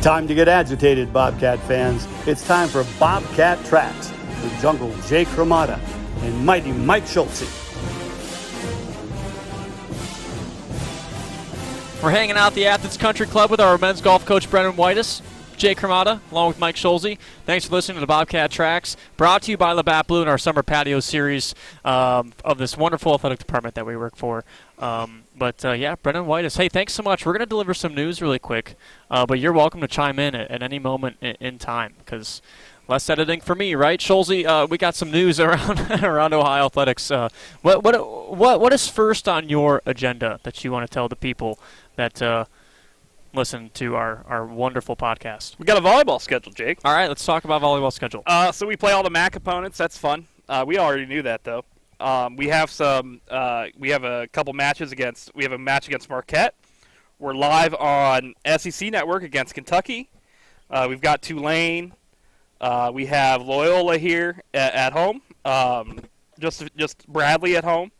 Time to get agitated, Bobcat fans. It's time for Bobcat Tracks with Jungle Jake Ramada and Mighty Mike Schultze. We're hanging out at the Athens Country Club with our men's golf coach, Brennan Whitis, Jake Ramada, along with Mike Schultze. Thanks for listening to the Bobcat Tracks, brought to you by LaBatt Blue in our summer patio series of this wonderful athletic department that we work for. Yeah, Brennan Whitis. Hey, thanks so much. We're going to deliver some news really quick, but you're welcome to chime in at any moment in time, because less editing for me, right? Schultze, we got some news around Ohio athletics. What is first on your agenda that you want to tell the people that listen to our wonderful podcast? We got a volleyball schedule, Jake. All right, let's talk about volleyball schedule. So we play all the MAC opponents. That's fun. We already knew that, though. We have a couple matches against. We have a match against Marquette. We're live on SEC Network against Kentucky. We've got Tulane. We have Loyola here at home. Just Bradley at home.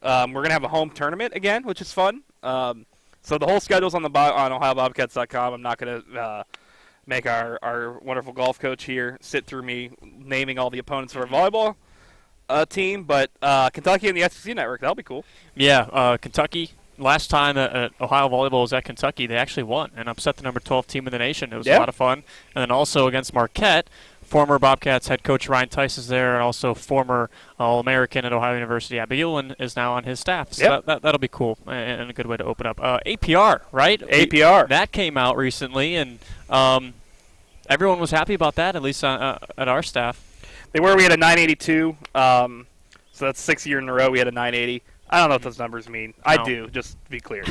We're gonna have a home tournament again, which is fun. So the whole schedule's on OhioBobcats.com. I'm not gonna make our wonderful golf coach here sit through me naming all the opponents of our volleyball team, but Kentucky and the SEC Network, that'll be cool. Yeah, Kentucky. Last time Ohio Volleyball was at Kentucky, they actually won and upset the number 12 team in the nation. It was a lot of fun. And then also against Marquette, former Bobcats head coach Ryan Tice is there, and also former All-American at Ohio University, Abby Ewan, is now on his staff. So that'll be cool and a good way to open up. APR, right? APR. That came out recently, and everyone was happy about that, at least at our staff. We had a 982, so that's 6 years in a row we had a 980. I don't know what those numbers mean. No. I do, just to be clear.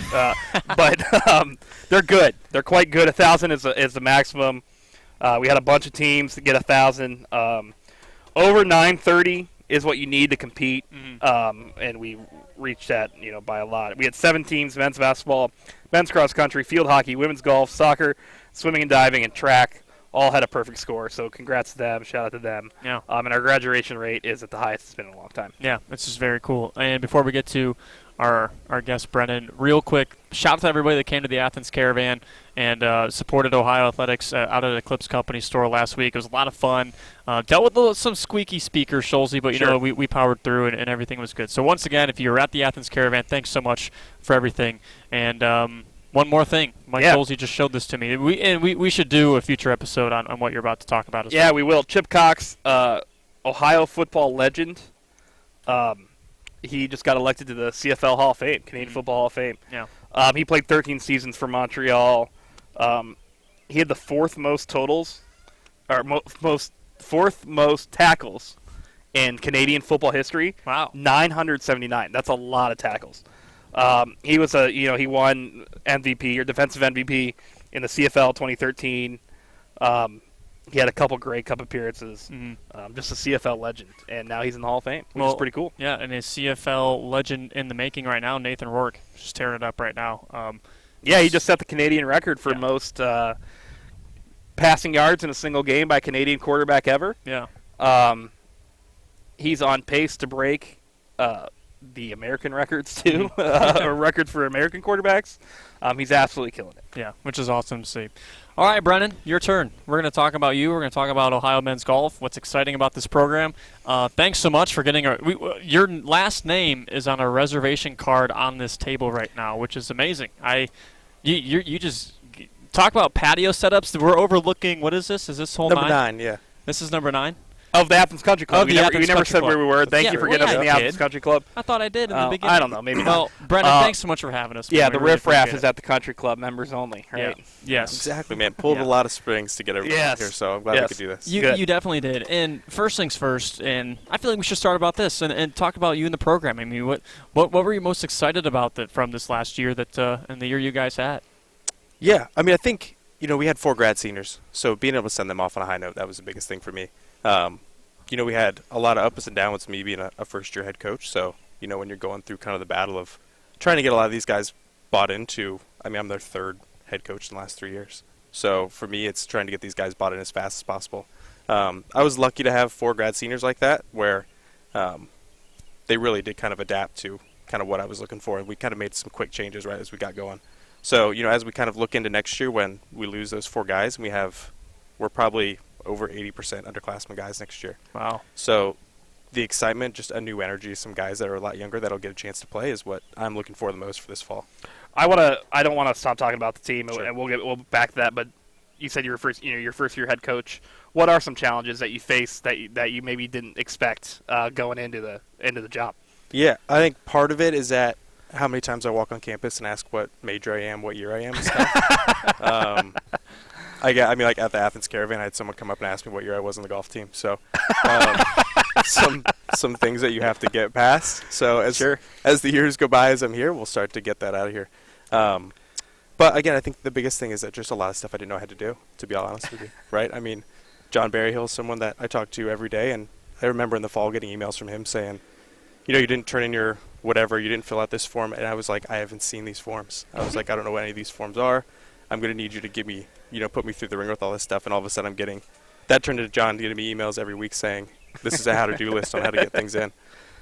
But they're good. They're quite good. 1,000 is the maximum. We had a bunch of teams to get 1,000. Over 930 is what you need to compete, and we reached that by a lot. We had 7 teams: men's basketball, men's cross country, field hockey, women's golf, soccer, swimming and diving, and track. All had a perfect score, so congrats to them. Shout out to them. Yeah. And our graduation rate is at the highest it's been in a long time. Yeah, this is very cool. And before we get to our guest, Brennan, real quick, shout out to everybody that came to the Athens Caravan and supported Ohio Athletics out at Eclipse Company store last week. It was a lot of fun. Dealt with some squeaky speakers, Schultze, but we powered through and everything was good. So once again, if you were at the Athens Caravan, thanks so much for everything. And one more thing. Mike Schultze just showed this to me. We should do a future episode on what you're about to talk about as well. Yeah, we will. Chip Cox, Ohio football legend. He just got elected to the CFL Hall of Fame, Canadian Football Hall of Fame. Yeah. He played 13 seasons for Montreal. He had the fourth most tackles in Canadian football history. Wow. 979. That's a lot of tackles. He was he won MVP or defensive MVP in the CFL 2013. He had a couple Grey Cup appearances. Just a CFL legend, and now he's in the Hall of Fame, which is pretty cool. Yeah, and his CFL legend in the making right now, Nathan Rourke, just tearing it up right now. He just set the Canadian record for most passing yards in a single game by a Canadian quarterback ever. Yeah. He's on pace to break the American records too, or records for American quarterbacks. He's absolutely killing it. Yeah, which is awesome to see. All right, Brennan, your turn. We're going to talk about you. We're going to talk about Ohio men's golf, what's exciting about this program. Thanks so much for getting your last name is on a reservation card on this table right now, which is amazing. You just talk about patio setups. We're overlooking, what is this? Is this hole number 9? Yeah. This is number 9? Of the Athens Country Club. You never said where we were. Thank you for getting us in the Athens Country Club. I thought I did in the beginning. I don't know. Maybe not. Well, Brennan, thanks so much for having us. Yeah, the Riff Raff is at the Country Club, members only, right? Yeah. Yes. Exactly, man. Pulled a lot of strings to get everyone here, so I'm glad we could do this. You definitely did. And first things first, and I feel like we should start about this and talk about you in the program. I mean, what were you most excited about from this last year and the year you guys had? Yeah, I mean, I think, we had 4 grad seniors, so being able to send them off on a high note, that was the biggest thing for me. We had a lot of ups and downs with me being a first-year head coach. So, when you're going through kind of the battle of trying to get a lot of these guys bought into, I'm their 3rd head coach in the last 3 years. So, for me, it's trying to get these guys bought in as fast as possible. I was lucky to have 4 grad seniors like that where they really did kind of adapt to kind of what I was looking for. And we kind of made some quick changes right as we got going. So, as we kind of look into next year when we lose those 4 guys, and we're probably over 80% underclassmen guys next year. Wow. So the excitement, just a new energy, some guys that are a lot younger that'll get a chance to play is what I'm looking for the most for this fall. I don't want to stop talking about the team, Sure. and we'll back to that. But you said your first year head coach. What are some challenges that you face that you maybe didn't expect going into the job? Yeah, I think part of it is that how many times I walk on campus and ask what major I am, what year I am, and stuff. Like at the Athens Caravan, I had someone come up and ask me what year I was on the golf team. So, some things that you have to get past. So as the years go by, as I'm here, we'll start to get that out of here. But again, I think the biggest thing is that just a lot of stuff I didn't know how to do, to be all honest with you, right? I mean, John Berryhill is someone that I talk to every day, and I remember in the fall getting emails from him saying, you didn't turn in your whatever, you didn't fill out this form, and I was like, I haven't seen these forms. I was like, I don't know what any of these forms are. I'm going to need you to give me, put me through the ringer with all this stuff, and all of a sudden that turned into John getting me emails every week saying, this is a how-to-do list on how to get things in.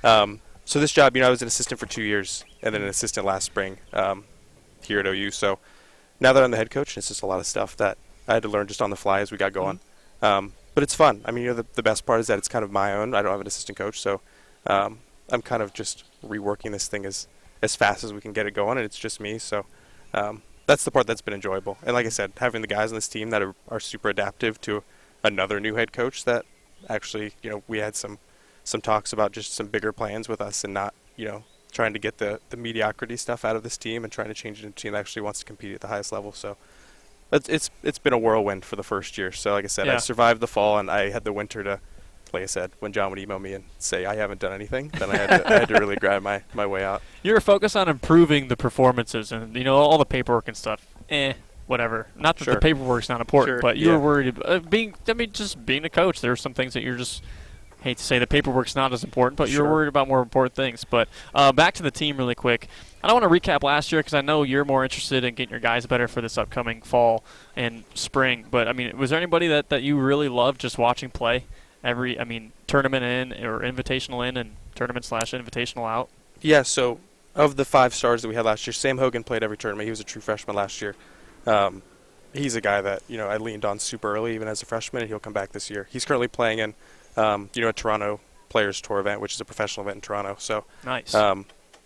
So this job, I was an assistant for 2 years, and then an assistant last spring here at OU. So now that I'm the head coach, it's just a lot of stuff that I had to learn just on the fly as we got going. But it's fun. I mean, the best part is that it's kind of my own. I don't have an assistant coach, so I'm kind of just reworking this thing as fast as we can get it going, and it's just me. So that's the part that's been enjoyable. And like I said, having the guys on this team that are super adaptive to another new head coach that actually, we had some talks about just some bigger plans with us and not, trying to get the mediocrity stuff out of this team and trying to change it into a team that actually wants to compete at the highest level. So it's been a whirlwind for the first year. So like I said, I survived the fall, and I had the winter to, like I said, when John would email me and say I haven't done anything, then I had to really grind my way out. You were focused on improving the performances and all the paperwork and stuff. Whatever. Not that the paperwork's not important, but you were worried about just being a coach. There are some things that you're just, hate to say the paperwork's not as important, but you're worried about more important things. But back to the team really quick. I don't want to recap last year because I know you're more interested in getting your guys better for this upcoming fall and spring. But, was there anybody that you really loved just watching play? Tournament in or invitational in and tournament/invitational out? Yeah, so of the 5 stars that we had last year, Sam Hogan played every tournament. He was a true freshman last year. He's a guy that, I leaned on super early even as a freshman, and he'll come back this year. He's currently playing in, a Toronto Players Tour event, which is a professional event in Toronto. So, nice.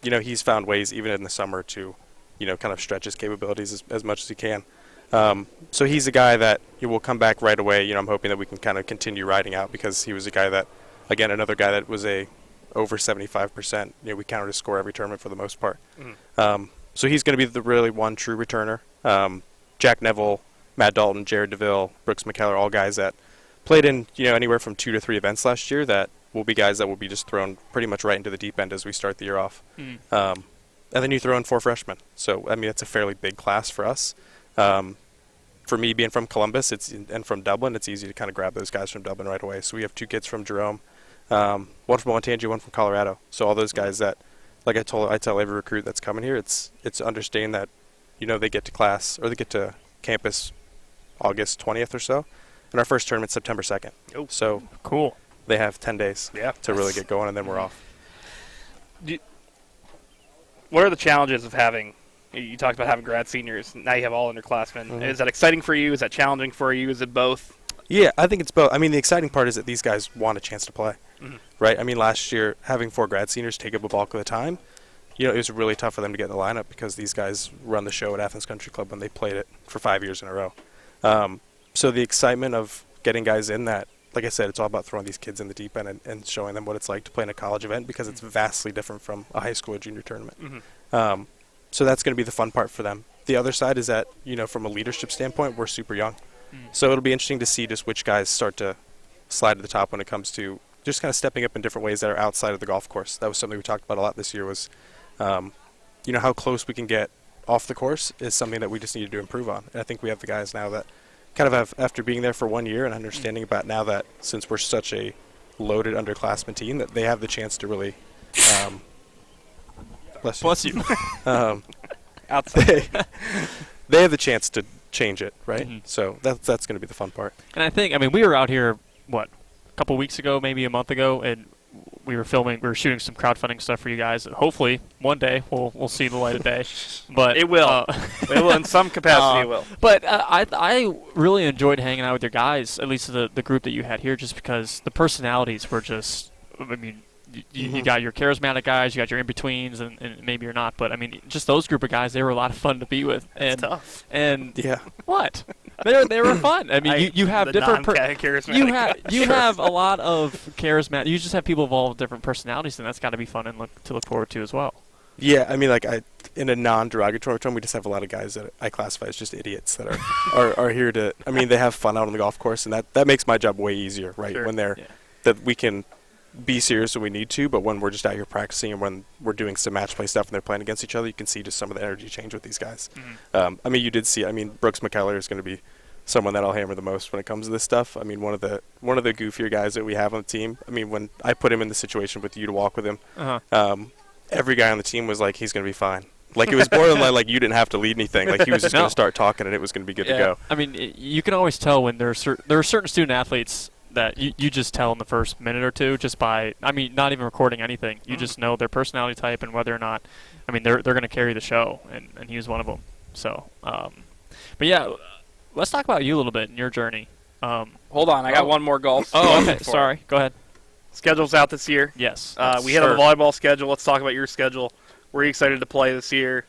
He's found ways even in the summer to, kind of stretch his capabilities as much as he can. So he's a guy that will come back right away. I'm hoping that we can kind of continue riding out because he was a guy that, again, another guy that was over 75%. We counted his score every tournament for the most part. Mm-hmm. So he's going to be the really one true returner. Jack Neville, Matt Dalton, Jared DeVille, Brooks McKellar, all guys that played in anywhere from 2 to 3 events last year that will be guys that will be just thrown pretty much right into the deep end as we start the year off. Mm. And then you throw in 4 freshmen. So, it's a fairly big class for us. For me, being from Columbus and from Dublin, it's easy to kind of grab those guys from Dublin right away. So we have 2 kids from Jerome, one from Montangia, one from Colorado. So all those guys that, like I tell every recruit that's coming here, it's understanding that, they get to class or they get to campus August 20th or so, and our first tournament's September 2nd. Oh, so cool. They have 10 days to really get going, and then we're off. What are the challenges of having? You talked about having grad seniors. Now you have all underclassmen. Mm-hmm. Is that exciting for you? Is that challenging for you? Is it both? Yeah, I think it's both. The exciting part is that these guys want a chance to play, right? Last year, having 4 grad seniors take up a bulk of the time, it was really tough for them to get in the lineup because these guys run the show at Athens Country Club when they played it for 5 years in a row. So the excitement of getting guys in that, like I said, it's all about throwing these kids in the deep end and showing them what it's like to play in a college event because it's vastly different from a high school or junior tournament. Mm-hmm. So that's going to be the fun part for them. The other side is that, from a leadership standpoint, we're super young. So it'll be interesting to see just which guys start to slide to the top when it comes to just kind of stepping up in different ways that are outside of the golf course. That was something we talked about a lot this year was, how close we can get off the course is something that we just needed to improve on. And I think we have the guys now that kind of have, after being there for 1 year and understanding about now that since we're such a loaded underclassmen team, that they have the chance to really bless you. Outside. They have the chance to change it, right? Mm-hmm. So that's going to be the fun part. And I think, we were out here, a couple weeks ago, maybe a month ago, and we were shooting some crowdfunding stuff for you guys. Hopefully, one day we'll see the light of day. But It will. It will in some capacity. It will. But I really enjoyed hanging out with your guys, at least the group that you had here, just because the personalities were just. I mean, you got your charismatic guys, you got your in-betweens, and maybe you're not. But I mean, just those group of guys, they were a lot of fun to be with. It's tough. And Yeah. What? They were fun. I mean, you have different. charismatic. You have a lot of charismatic. You just have people involved with different personalities, and that's got to be fun and to look forward to as well. Yeah, I mean, like in a non-derogatory term, we just have a lot of guys that I classify as just idiots that are here to. I mean, they have fun out on the golf course, and that makes my job way easier, right? Sure. When that we can be serious when we need to, but when we're just out here practicing and when we're doing some match play stuff and they're playing against each other, you can see just some of the energy change with these guys. Mm-hmm. I mean, you did see. I mean, Brooks McKellar is going to be someone that I'll hammer the most when it comes to this stuff. I mean, one of the goofier guys that we have on the team. I mean, when I put him in the situation with you to walk with him, every guy on the team was like, he's going to be fine. Like, it was borderline like you didn't have to lead anything. Like, he was just going to start talking and it was going to be good to go. I mean, you can always tell when there are certain student athletes that you just tell in the first minute or two just by, I mean, not even recording anything. You just know their personality type and whether or not, I mean, they're going to carry the show, and he was one of them. So, but yeah, let's talk about you a little bit and your journey. Hold on, I got one more golf. Oh, okay. Sorry. Go ahead. Schedule's out this year. Yes. We hit on the volleyball schedule. Let's talk about your schedule. Were you excited to play this year?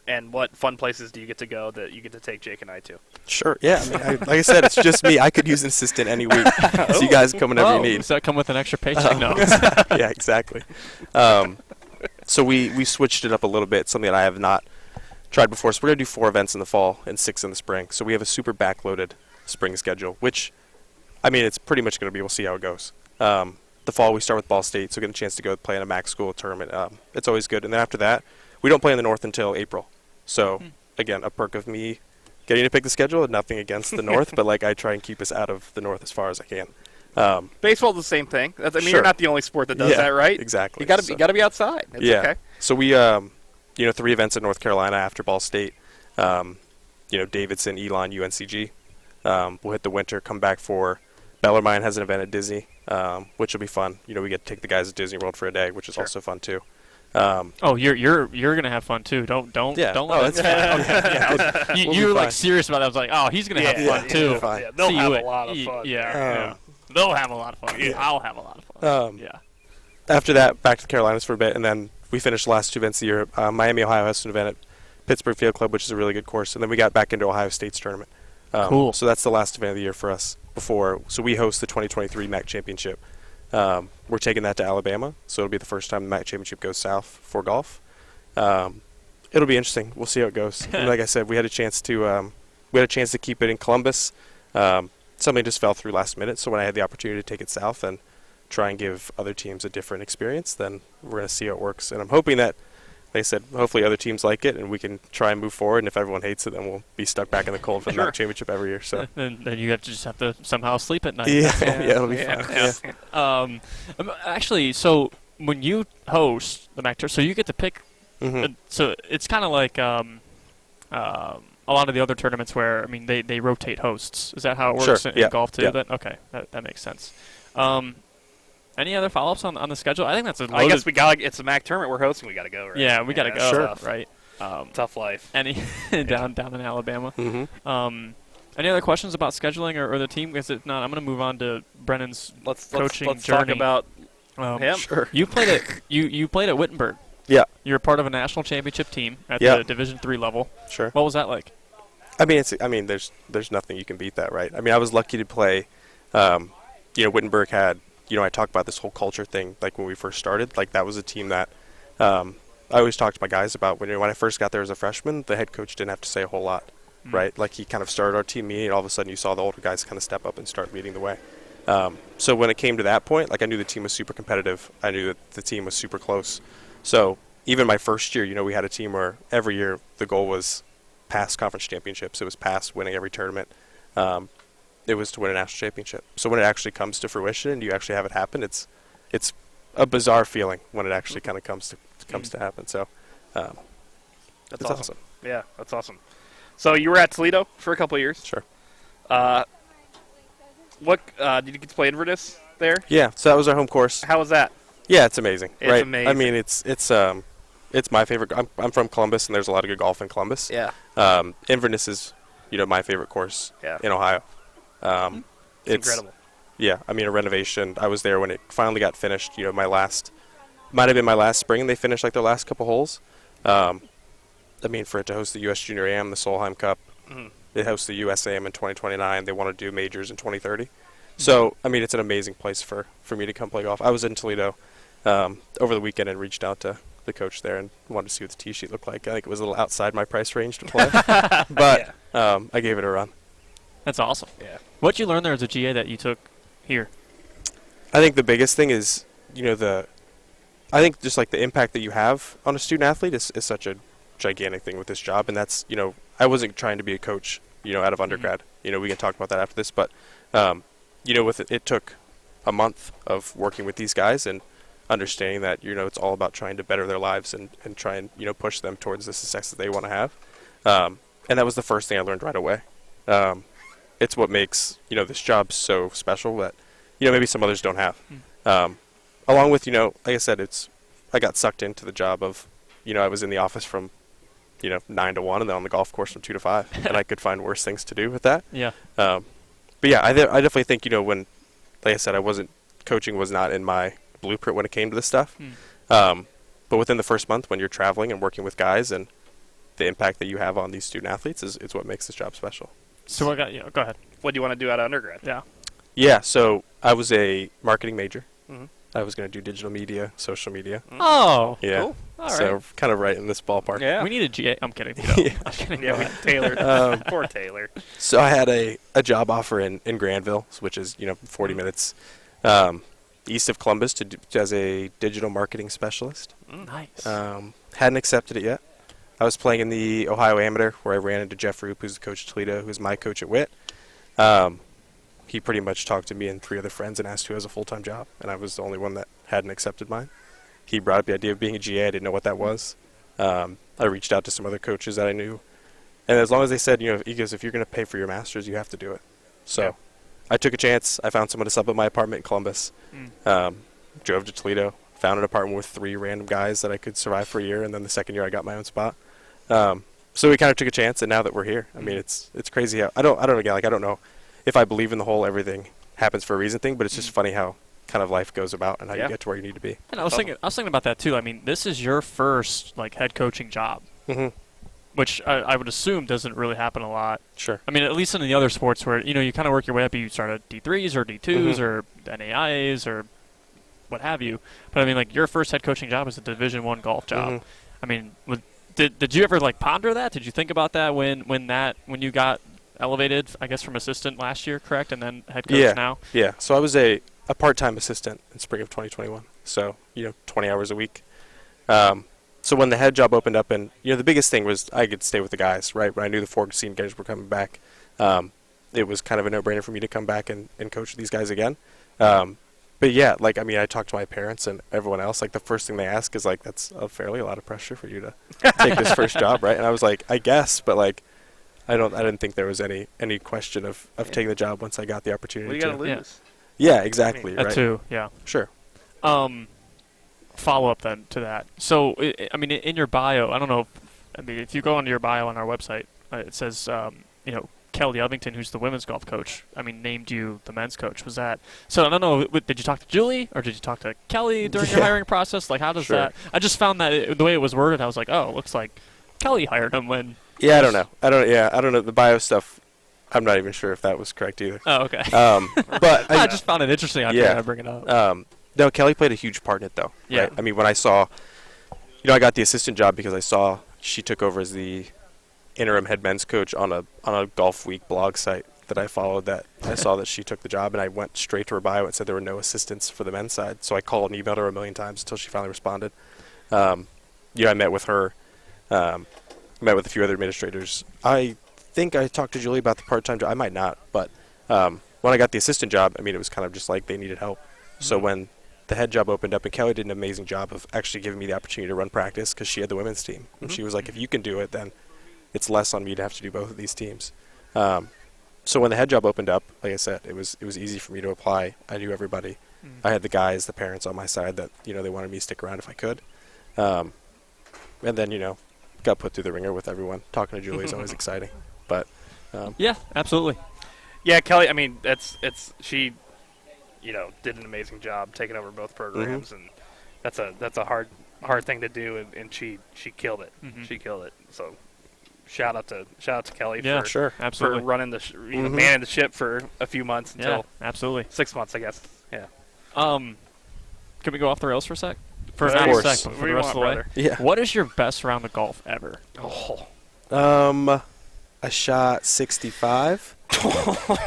And what fun places do you get to go that you get to take Jake and I to? Sure. Yeah. I mean, like I said, it's just me. I could use an assistant any week. So you guys come whenever you need. Does that come with an extra paycheck? No. Yeah, exactly. So we switched it up a little bit, something that I have not tried before. So we're going to do 4 events in the fall and 6 in the spring. So we have a super backloaded spring schedule, which, I mean, it's pretty much going to be, we'll see how it goes. The fall, we start with Ball State, so we get a chance to go play in a MAC school tournament. It's always good. And then after that, we don't play in the North until April. So, again, a perk of me getting to pick the schedule, nothing against the North, but, like, I try and keep us out of the North as far as I can. Baseball's the same thing. I mean, Sure. You're not the only sport that does that, right? Exactly. You got to be outside. It's okay. So we, 3 events in North Carolina after Ball State. Davidson, Elon, UNCG. We'll hit the winter, come back for Bellarmine has an event at Disney, which will be fun. We get to take the guys at Disney World for a day, which is also fun too. You're gonna have fun too. Don't let that's fine. Okay. You were like serious about that. I was like, oh, he's gonna have fun too. Yeah, they'll have a lot of fun. Yeah. They'll have a lot of fun. I'll have a lot of fun. After that, back to the Carolinas for a bit, and then we finished the last 2 events of the year. Miami, Ohio has an event at Pittsburgh Field Club, which is a really good course, and then we got back into Ohio State's tournament. Cool. So that's the last event of the year for us. So we host the 2023 MAC Championship. We're taking that to Alabama, so it'll be the first time the MAC Championship goes south for golf. It'll be interesting. We'll see how it goes. And like I said, we had a chance to keep it in Columbus. Something just fell through last minute, so when I had the opportunity to take it south and try and give other teams a different experience, then we're going to see how it works. And I'm hoping that, like I said, hopefully other teams like it and we can try and move forward. And if everyone hates it, then we'll be stuck back in the cold for the MAC Championship every year. So then you just have to somehow sleep at night. Yeah, it'll be fun. Yeah. Actually, so when you host the MAC tour, so you get to pick. So it's kind of like a lot of the other tournaments where, I mean, they rotate hosts. Is that how it works in golf too? Yeah. Okay, that makes sense. Any other follow-ups on the schedule? I think that's a loaded... I guess it's a MAC tournament we're hosting. We got to go, right? Yeah, we got to go. Sure. Right. Tough life. Any down in Alabama. Any other questions about scheduling or the team? Because if not, I'm going to move on to Brennan's coaching let's journey. talk about him. Sure. You played at you played at Wittenberg. Yeah. You're part of a national championship team at the Division III level. Sure. What was that like? I mean, there's nothing you can beat that, right? I mean, I was lucky to play. Wittenberg had. I talked about this whole culture thing, like when we first started. Like that was a team that I always talked to my guys about. When I first got there as a freshman, the head coach didn't have to say a whole lot, right? Like he kind of started our team meeting, and all of a sudden you saw the older guys kind of step up and start leading the way. So when it came to that point, like I knew the team was super competitive. I knew that the team was super close. So even my first year, we had a team where every year the goal was past conference championships. It was past winning every tournament. It was to win a national championship. So when it actually comes to fruition and you actually have it happen, it's a bizarre feeling when it actually kind of comes to happen. So that's awesome. Yeah, that's awesome. So you were at Toledo for a couple of years. Sure. What did you get to play Inverness? there? Yeah, so that was our home course. How was that? Yeah, it's amazing. It's right? amazing. I mean, it's my favorite. I'm from Columbus, and there's a lot of good golf in Columbus. Yeah. Inverness is, my favorite course Yeah. in Ohio. It's incredible. Yeah, I mean, a renovation. I was there when it finally got finished. Might have been my last spring. They finished like their last couple holes. I mean, for it to host the U.S. Junior AM, the Solheim Cup, they host the USAM in 2029. They want to do majors in 2030. So, I mean, it's an amazing place for me to come play golf. I was in Toledo over the weekend and reached out to the coach there and wanted to see what the tee sheet looked like. I think it was a little outside my price range to play, but I gave it a run. That's awesome. Yeah. What'd you learn there as a GA that you took here? I think the biggest thing is, I think just like the impact that you have on a student athlete is such a gigantic thing with this job. And that's, I wasn't trying to be a coach, out of undergrad. We can talk about that after this. But, with it took a month of working with these guys and understanding that, it's all about trying to better their lives and try and, push them towards the success that they want to have. And that was the first thing I learned right away. It's what makes, this job so special that, maybe some others don't have. Along with, like I said, I got sucked into the job of, I was in the office from, 9 to 1 and then on the golf course from 2 to 5. And I could find worse things to do with that. Yeah. But yeah, I definitely think, when, like I said, coaching was not in my blueprint when it came to this stuff. But within the first month when you're traveling and working with guys and the impact that you have on these student athletes is what makes this job special. So go ahead. What do you want to do out of undergrad? Yeah. Yeah, so I was a marketing major. Mm-hmm. I was going to do digital media, social media. Oh. Yeah. Cool. All So right. kind of right in this ballpark. Yeah. We need a GA. I'm kidding. I'm kidding. Yeah, we tailored. Poor Taylor. So I had a job offer in Granville, which is 40 minutes east of Columbus as a digital marketing specialist. Nice. Hadn't accepted it yet. I was playing in the Ohio Amateur where I ran into Jeff Roop, who's the coach at Toledo, who's my coach at Whit. He pretty much talked to me and 3 other friends and asked who has a full-time job, and I was the only one that hadn't accepted mine. He brought up the idea of being a GA. I didn't know what that was. I reached out to some other coaches that I knew, and as long as they said, he goes, if you're going to pay for your master's, you have to do it. So Yeah. I took a chance. I found someone to sub at my apartment in Columbus. Drove to Toledo, found an apartment with 3 random guys that I could survive for a year, and then the second year I got my own spot. So we kind of took a chance, and now that we're here, I mean, it's crazy how I don't know if I believe in the whole everything happens for a reason thing, but it's just funny how kind of life goes about and how you get to where you need to be. And I was thinking about that too. I mean, this is your first head coaching job, which I would assume doesn't really happen a lot. Sure. I mean, at least in the other sports where you kind of work your way up. You start at D3s or D2s or NAIAs or what have you. But I mean, your first head coaching job is a Division I golf job. I mean, did you ever ponder that? Did you think about that when you got elevated, I guess, from assistant last year, correct, and then head coach now? Yeah. So I was a part-time assistant in spring of 2021. So 20 hours a week. So when the head job opened up, and the biggest thing was I could stay with the guys, right? When I knew the 4 senior guys were coming back, it was kind of a no-brainer for me to come back and coach these guys again. But yeah, I talked to my parents and everyone else. The first thing they ask is that's a lot of pressure for you to take this first job, right? And I was like, I guess, but I didn't think there was any question of taking the job once I got the opportunity. What do you got to lose? Yeah, exactly. That right. too. Yeah. Sure. Follow up then to that. So in your bio, I don't know. If you go onto your bio on our website, it says Kelly Ovington, who's the women's golf coach, named you the men's coach. Was that so? I don't know. Did you talk to Julie or did you talk to Kelly during your hiring process? How does that? I just found that the way it was worded, I was like, oh, it looks like Kelly hired him when. Yeah, I don't know. I don't know the bio stuff. I'm not even sure if that was correct either. Oh, okay. But I just found it interesting. I figured I'd bring it up. No, Kelly played a huge part in it, though. Yeah. Right? When I saw, I got the assistant job because I saw she took over as the interim head men's coach on a Golf Week blog site that I followed. That I saw that she took the job, and I went straight to her bio and said there were no assistants for the men's side. So I called and emailed her a million times until she finally responded. I met with her. Met with a few other administrators. I think I talked to Julie about the part-time job. I might not, but when I got the assistant job, it was kind of just they needed help. So when the head job opened up, and Kelly did an amazing job of actually giving me the opportunity to run practice because she had the women's team. And she was like, if you can do it, then it's less on me to have to do both of these teams. So when the head job opened up, like I said, it was easy for me to apply. I knew everybody. I had the guys, the parents on my side that, they wanted me to stick around if I could. And then, got put through the ringer with everyone. Talking to Julie is always exciting. But Yeah, absolutely. Yeah, Kelly, I mean, she, did an amazing job taking over both programs, and that's a hard thing to do, and she killed it. She killed it. So shout out to Kelly for absolutely. for running the manning the ship for a few months until absolutely 6 months, I guess. Yeah. Can we go off the rails for a sec? For Of not a course. sec, but What for do the you rest of the way. want, yeah. What is your best round of golf ever? Oh. I shot 65.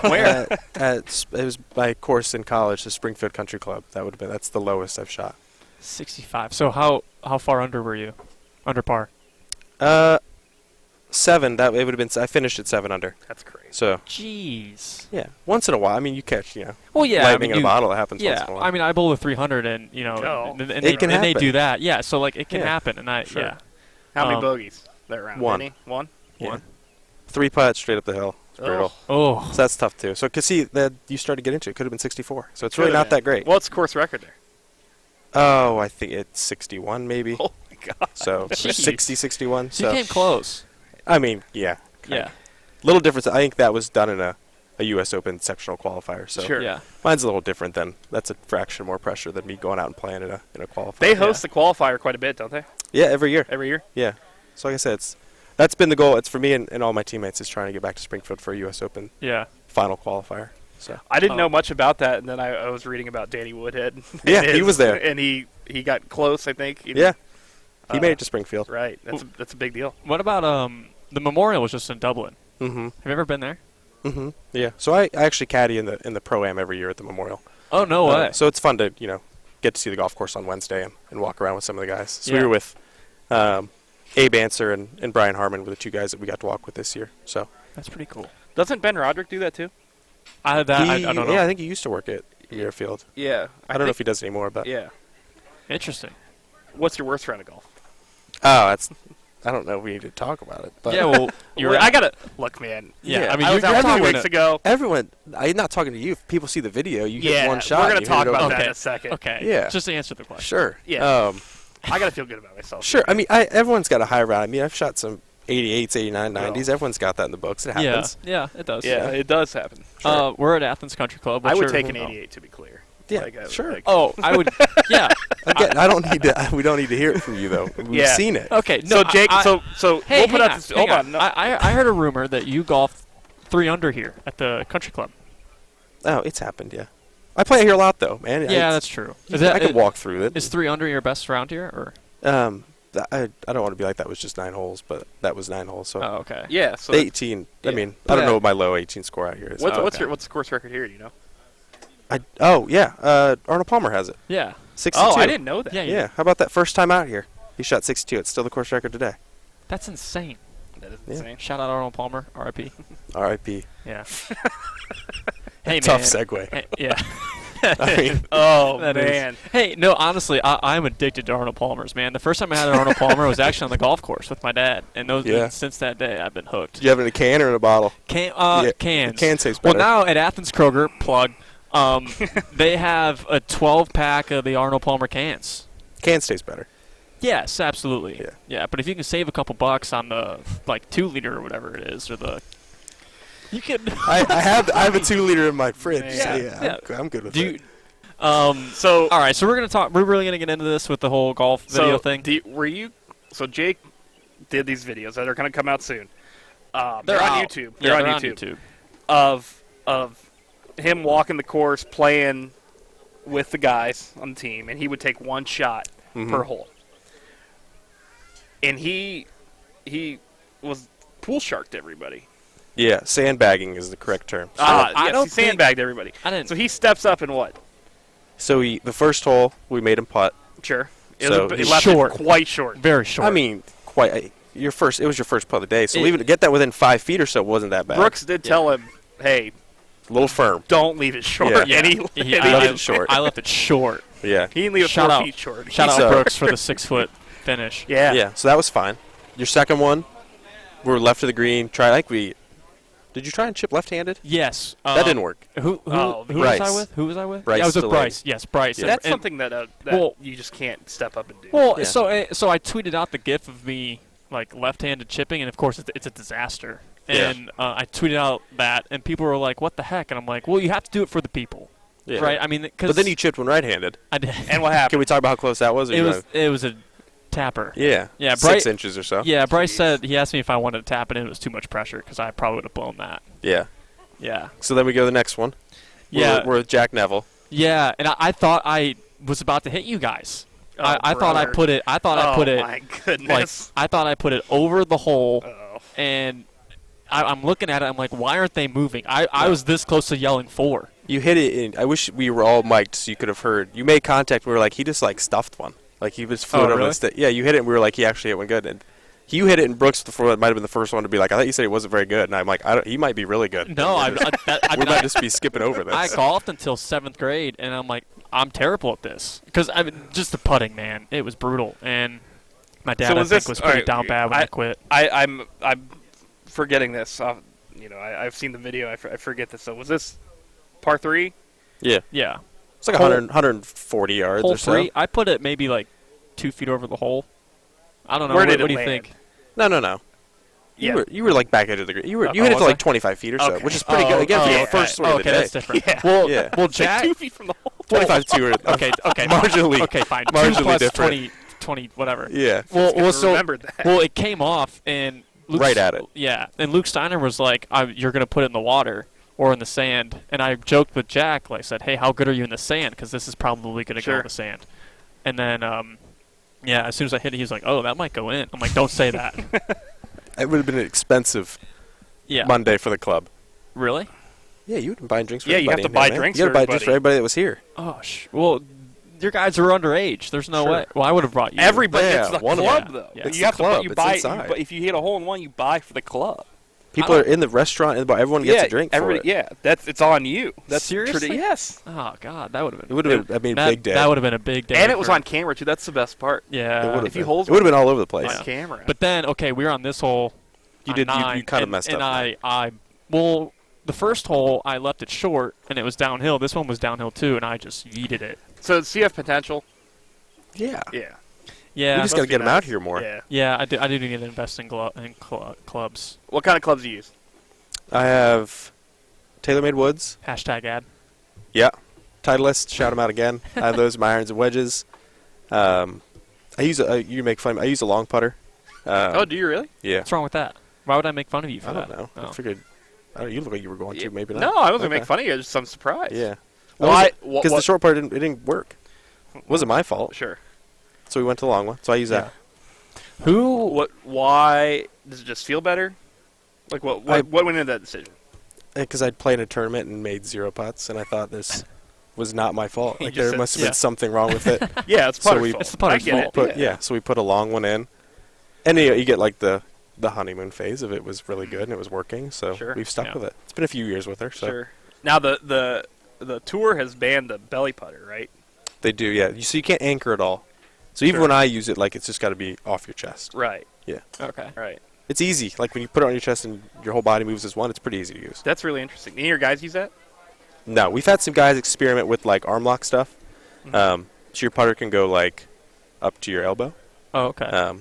Where? It was my course in college, the Springfield Country Club. That's the lowest I've shot. 65. So how far under were you? Under par? 7. It would have been. I finished at 7 under. That's crazy. So Jeez. yeah, once in a while. I mean, you catch Well, yeah. lightning in a bottle. It happens once Yeah, in a while. I mean, I bowled a 300, and No. and It they can they happen. do that. Yeah, so like it can Yeah. happen, and Sure. How many Um, bogeys that round? one. Any? One? Yeah. One. 3 putts straight up the hill. It's brutal. Oh. So that's tough too. So, cause see, that you started to get into it. Could have been 64. So it's really not that great. What's the course record there? Oh, I think it's 61 maybe. Oh my god. So Jeez. 60, 61. So you came close. I mean, yeah. Yeah. Little difference. I think that was done in a U.S. Open sectional qualifier. So Sure. Yeah. mine's a little different than that's a fraction more pressure than me going out and playing in a qualifier. They host the qualifier quite a bit, don't they? Yeah, every year. Every year? Yeah. So like I said, that's been the goal. It's for me and all my teammates is trying to get back to Springfield for a U.S. Open Yeah. final qualifier. So I didn't know much about that, and then I was reading about Danny Woodhead. Yeah, he was there. And he got close, I think. yeah, he made it to Springfield. Right. That's a big deal. What about the memorial was just in Dublin? Mm-hmm. Have you ever been there? Mm-hmm. Yeah. So I actually caddy in the Pro-Am every year at the Memorial. Oh no way. So it's fun to get to see the golf course on Wednesday and walk around with some of the guys. So we Yeah. were with Abe Answer and Brian Harmon were the 2 guys that we got to walk with this year. So That's pretty cool. Doesn't Ben Roderick do that too? I don't know. Yeah, I think he used to work at Muirfield. Yeah. I don't know if he does anymore, but Yeah. Interesting. What's your worst round of golf? that's. I don't know if we need to talk about it. But Yeah, well, you're. I gotta look, man. Yeah, I mean, I was you're out 2 talking weeks ago. everyone. I'm not talking to you. If people see the video, you Yeah, get one shot. we're gonna and you talk hit it about over. that Okay. in a second. Okay. Yeah. Just to answer the question. Sure. Yeah. I gotta feel good about myself. Sure. I mean, everyone's got a high round. I mean, I've shot some 88s, 89, 90s. Everyone's got that in the books. It Yeah. happens. Yeah, it does. Yeah, it does happen. We're at Athens Country Club. I What's would your- take an oh. 88 to be clear. Yeah, Like, I would, sure. like- Oh, I would. Yeah. Again, I don't need to. We don't need to hear it from you though. We've Yeah. seen it. Okay. No, So Jake, so Hey, we'll put hang out on, this. hang Hold on. on. No, I heard a rumor that you golfed 3 under here at the country club. Oh, it's happened. Yeah. I play here a lot though, man. Yeah, that's true. I could walk through it. Is 3 under your best round here, or? I don't want to be like that was just 9 holes, but that was 9 holes. So Oh, okay. yeah. So 18. yeah. I mean, But I don't that- know what my low 18 score out here is. what's okay. what's the course record here? Do you know? Arnold Palmer has it. Yeah. 62. Oh, I didn't know that. Yeah. Yeah. How about that first time out here? He shot 62. It's still the course record today. That's insane. That is Yeah. insane. Shout out Arnold Palmer, R.I.P. R.I.P. Yeah. Hey, Tough man. segue. Hey, yeah. I mean, Oh That is- man. Hey, no, honestly, I'm addicted to Arnold Palmer's, man. The first time I had an Arnold Palmer was actually on the golf course with my dad, and Yeah. since that day, I've been hooked. do you have it in a can or in a bottle? Cans. The can tastes Well, better. now at Athens Kroger, plug, they have a 12-pack of the Arnold Palmer cans. Can tastes better. Yes, absolutely. Yeah. But if you can save a couple bucks on the 2-liter or whatever it is, or you can. I have a 2 liter in my fridge. Yeah. So Yeah. I'm good with Do it. you, So all right, so we're gonna talk. We're really gonna get into this with the whole golf video thing. So Jake did these videos that are going to come out soon. They're on out. YouTube. Yeah, They're on YouTube. Of him walking the course, playing with the guys on the team, and he would take 1 shot per hole. And he was pool sharked everybody. Yeah, sandbagging is the correct term. I Yes, don't he sandbagged everybody. I didn't. So he steps up and what? So the first hole we made him putt. Sure. So He he's left short. it quite short. Very short. I mean, quite. It was your first putt of the day. So leaving get that within 5 feet or so wasn't that bad. Brooks did tell him, "Hey, a little firm. don't leave it short." Yeah. And I left left it short. I left it short. Yeah. he didn't leave it Shout 4 out. feet short. Shout So- out Brooks for the 6-foot finish. Yeah. Yeah. So that was fine. Your second one, we're left of the green. Did you try and chip left-handed? Yes. That didn't work. Who was Bryce. I with? Who was I with? Bryce Yeah, I was with Delaney. Bryce. Yes, Bryce. Yeah. That's And- something that well- you just can't step up and do. Well, Yeah. so I tweeted out the GIF of me like left-handed chipping, and of course it's a disaster. Yeah. And I tweeted out that, and people were like, "What the heck?" And I'm like, "Well, you have to do it for the people, Yeah. right? I mean, because But then you chipped one right-handed. I did. And what happened? Can we talk about how close that was? Or It was a tapper. Yeah. Yeah, 6 inches or so. Yeah, Bryce said he asked me if I wanted to tap it, and it was too much pressure because I probably would have blown that. Yeah. Yeah. So then we go to the next one. Yeah. We're with Jack Neville. Yeah, and I thought I was about to hit you guys. Oh, I thought I brother. put it. I thought I put it. Oh my goodness. I thought I put it over the hole, Oh. and I'm looking at it. I'm like, why aren't they moving? I was this close to yelling 4. You hit it in. I wish we were all mic'd so you could have heard. You made contact. We were like, he just like stuffed one. Like he was flew it over really? the stick. Yeah, you hit it and we were like, he actually hit one good. And you hit it and Brooks before that might have been the first one to be like, I thought you said he wasn't very good. And I'm like, he might be really good. No, we might just be skipping over this. I golfed until 7th grade, and I'm like, I'm terrible at this because I mean, just the putting, man, it was brutal. And my dad, So I was think, this- was pretty alright, down bad when I quit. I'm forgetting this. I've seen the video. I forget this. So was this par 3? Yeah. Yeah, It's like Hole- 140 yards hole or so. 3. I put it maybe like 2 feet over the hole. I don't know. Where what did what it do you land? think? No. Yeah. You were like back edge of the green. You hit it was to like I? 25 feet or so, Okay. which is pretty good. Again, for yeah. your first swing of the okay, day. that's different. Yeah. Well, Yeah. well, It's like Jack. 2 feet from the hole. 25 2 or Okay, marginally. Okay, fine. 2 marginally plus different. 20, whatever. Yeah. Well, so remembered that. well, it came off, and Luke, Right at it. Yeah, and Luke Steiner was like, "You're gonna put it in the water or in the sand," and I joked with Jack, like, said, "Hey, how good are you in the sand? Because this is probably gonna go in the sand." And then, yeah, as soon as I hit it, he was like, "Oh, that might go in." I'm like, "Don't say that." It would have been an expensive Yeah. Monday for the club. Really? Yeah, you would have been buying drinks for Yeah, you everybody. have to buy man. drinks You got to for buy drinks for everybody that was here. Oh, well, your guys are underage. There's no Sure. way. Well, I would have brought you. Everybody Yeah, gets the one of club them. though. Yeah. But It's you the have club. to you It's buy. inside. But if you hit a hole in one, you buy for the club. People are in the restaurant and the bar. Everyone gets a drink for everybody, it. Yeah, it's on you. That's Seriously? Yes. Oh God, that would have been. It would have been, I mean, that, big day. That would have been a big day. And it was for- on camera too. That's the best part. Yeah. It would have If you been. hold It would have been all over the place. On camera. But then, okay, we were on this hole. You on did. 9, You kind of and- messed and up. Well, the first hole I left it short, and it was downhill. This one was downhill too, and I just yeeted it. So CF potential. Yeah. Yeah. Yeah. We just got to Must be get them nice. out here more. Yeah. Yeah, I do need to invest in clubs. What kind of clubs do you use? I have TaylorMade Woods. Hashtag ad. Yeah. Titleist. Shout them out again. I have those, my irons and wedges. I use you make fun of me. I use a long putter. Oh, do you really? Yeah. What's wrong with that? Why would I make fun of you for I that? don't know. Oh. I figured. You look like you were going to. Maybe not. No, I wasn't Okay. making fun of you. Just some surprise. Yeah. Why? Because the short part didn't work. It wasn't my fault. Sure. So we went to the long one. So I use that. Who? What? Why? Does it just feel better? Like what? What went into that decision? Because I'd played in a tournament and made 0 putts, and I thought this was not my fault. You Like just there said- must have yeah. been something wrong with it. Yeah, it's So putter's we- fault. It's the putter's I get fault. it. So we put a long one in, and you get like the honeymoon phase of it was really good and it was working. So Sure. we've stuck Yeah. with it. It's been a few years with her. So Sure. Now the tour has banned the belly putter, right? they do. Yeah. So you can't anchor at all. So even Sure. when I use it, like it's just got to be off your chest. Right. Yeah. Okay. Right. It's easy. Like when you put it on your chest and your whole body moves as one, it's pretty easy to use. That's really interesting. Any of your guys use that? No, we've had some guys experiment with like arm lock stuff. Mm-hmm. So your putter can go like up to your elbow. Oh, okay.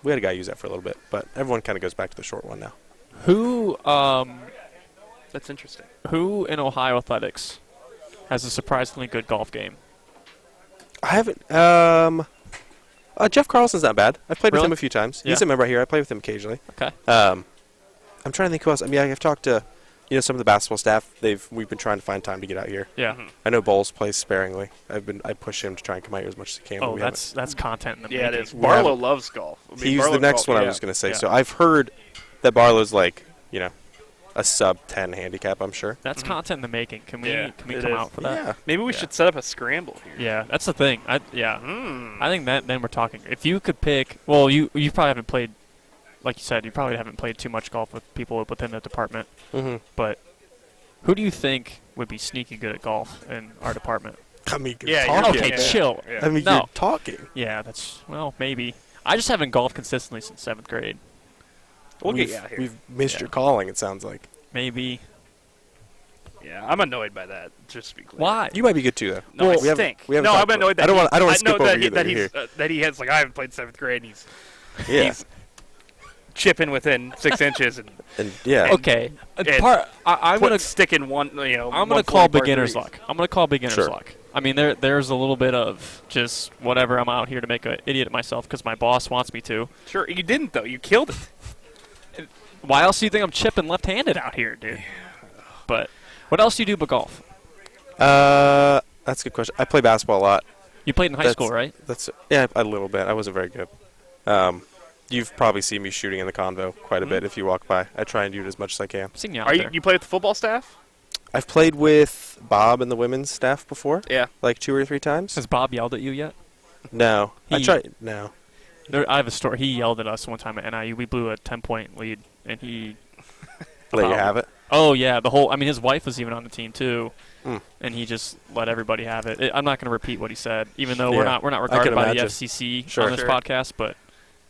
We had a guy use that for a little bit, but everyone kind of goes back to the short one now. Who That's interesting. who in Ohio athletics has a surprisingly good golf game? I haven't. Jeff Carlson's not bad. I've played with Really? him a few times. Yeah. He's a member here. I play with him occasionally. Okay. I'm trying to think who else. I mean, I've talked to some of the basketball staff. We've been trying to find time to get out here. Yeah. Mm-hmm. I know Bowles plays sparingly. I push him to try and come out here as much as he can. but Oh, we that's content in the Yeah, it making. is. We Barlow haven't- loves golf. I mean, He's the Barlow's next golf- one I yeah. was going to say. Yeah. So I've heard that Barlow's like, a sub 10 handicap, I'm sure. That's content in the making. Can we Yeah, can we it come is. out for that? Yeah. Maybe we should set up a scramble here. Yeah, that's the thing. I Mm. think that then we're talking. If you could pick, well, you probably haven't played, like you said, you probably haven't played too much golf with people within the department. Mm-hmm. But who do you think would be sneaky good at golf in our department? I mean, you're Yeah, talking. Okay, yeah. chill. Yeah. I mean, No. you're talking. Yeah, maybe. I just haven't golfed consistently since 7th grade. We'll get We've- you out here. We've missed Yeah. your calling, it sounds like. maybe. Yeah, I'm annoyed by that. Just to be clear. Why? You might be good too, though. No, Well, I stink. we haven't no, talked I'm annoyed about- that I don't want to skip know over that, you that here. he's that he has like I haven't played 7th grade and Yeah. he's chipping within 6 inches and And yeah. Okay. And I'm gonna sticking one. I'm gonna call beginner's luck. I'm gonna call beginner's Sure. luck. I mean, there's a little bit of just whatever. I'm out here to make an idiot of myself because my boss wants me to. Sure, you didn't though. You killed it. Why else do you think I'm chipping left-handed out here, dude? But what else do you do but golf? That's a good question. I play basketball a lot. You played in high school, right? That's yeah, a little bit. I wasn't very good. You've probably seen me shooting in the convo quite a bit if you walk by. I try and do it as much as I can. I've seen you out Are there. you play with the football staff? I've played with Bob and the women's staff before, Yeah. like 2 or 3 times. Has Bob yelled at you yet? No, I He- tried. No, I have a story. He yelled at us one time at NIU. We blew a 10-point lead, and he. let you About- have it. Oh yeah, the whole. I mean, his wife was even on the team too, Mm. and he just let everybody have it. I'm not going to repeat what he said, even though Yeah, we're not I regarded can by imagine. the FCC Sure. on this Sure. podcast, but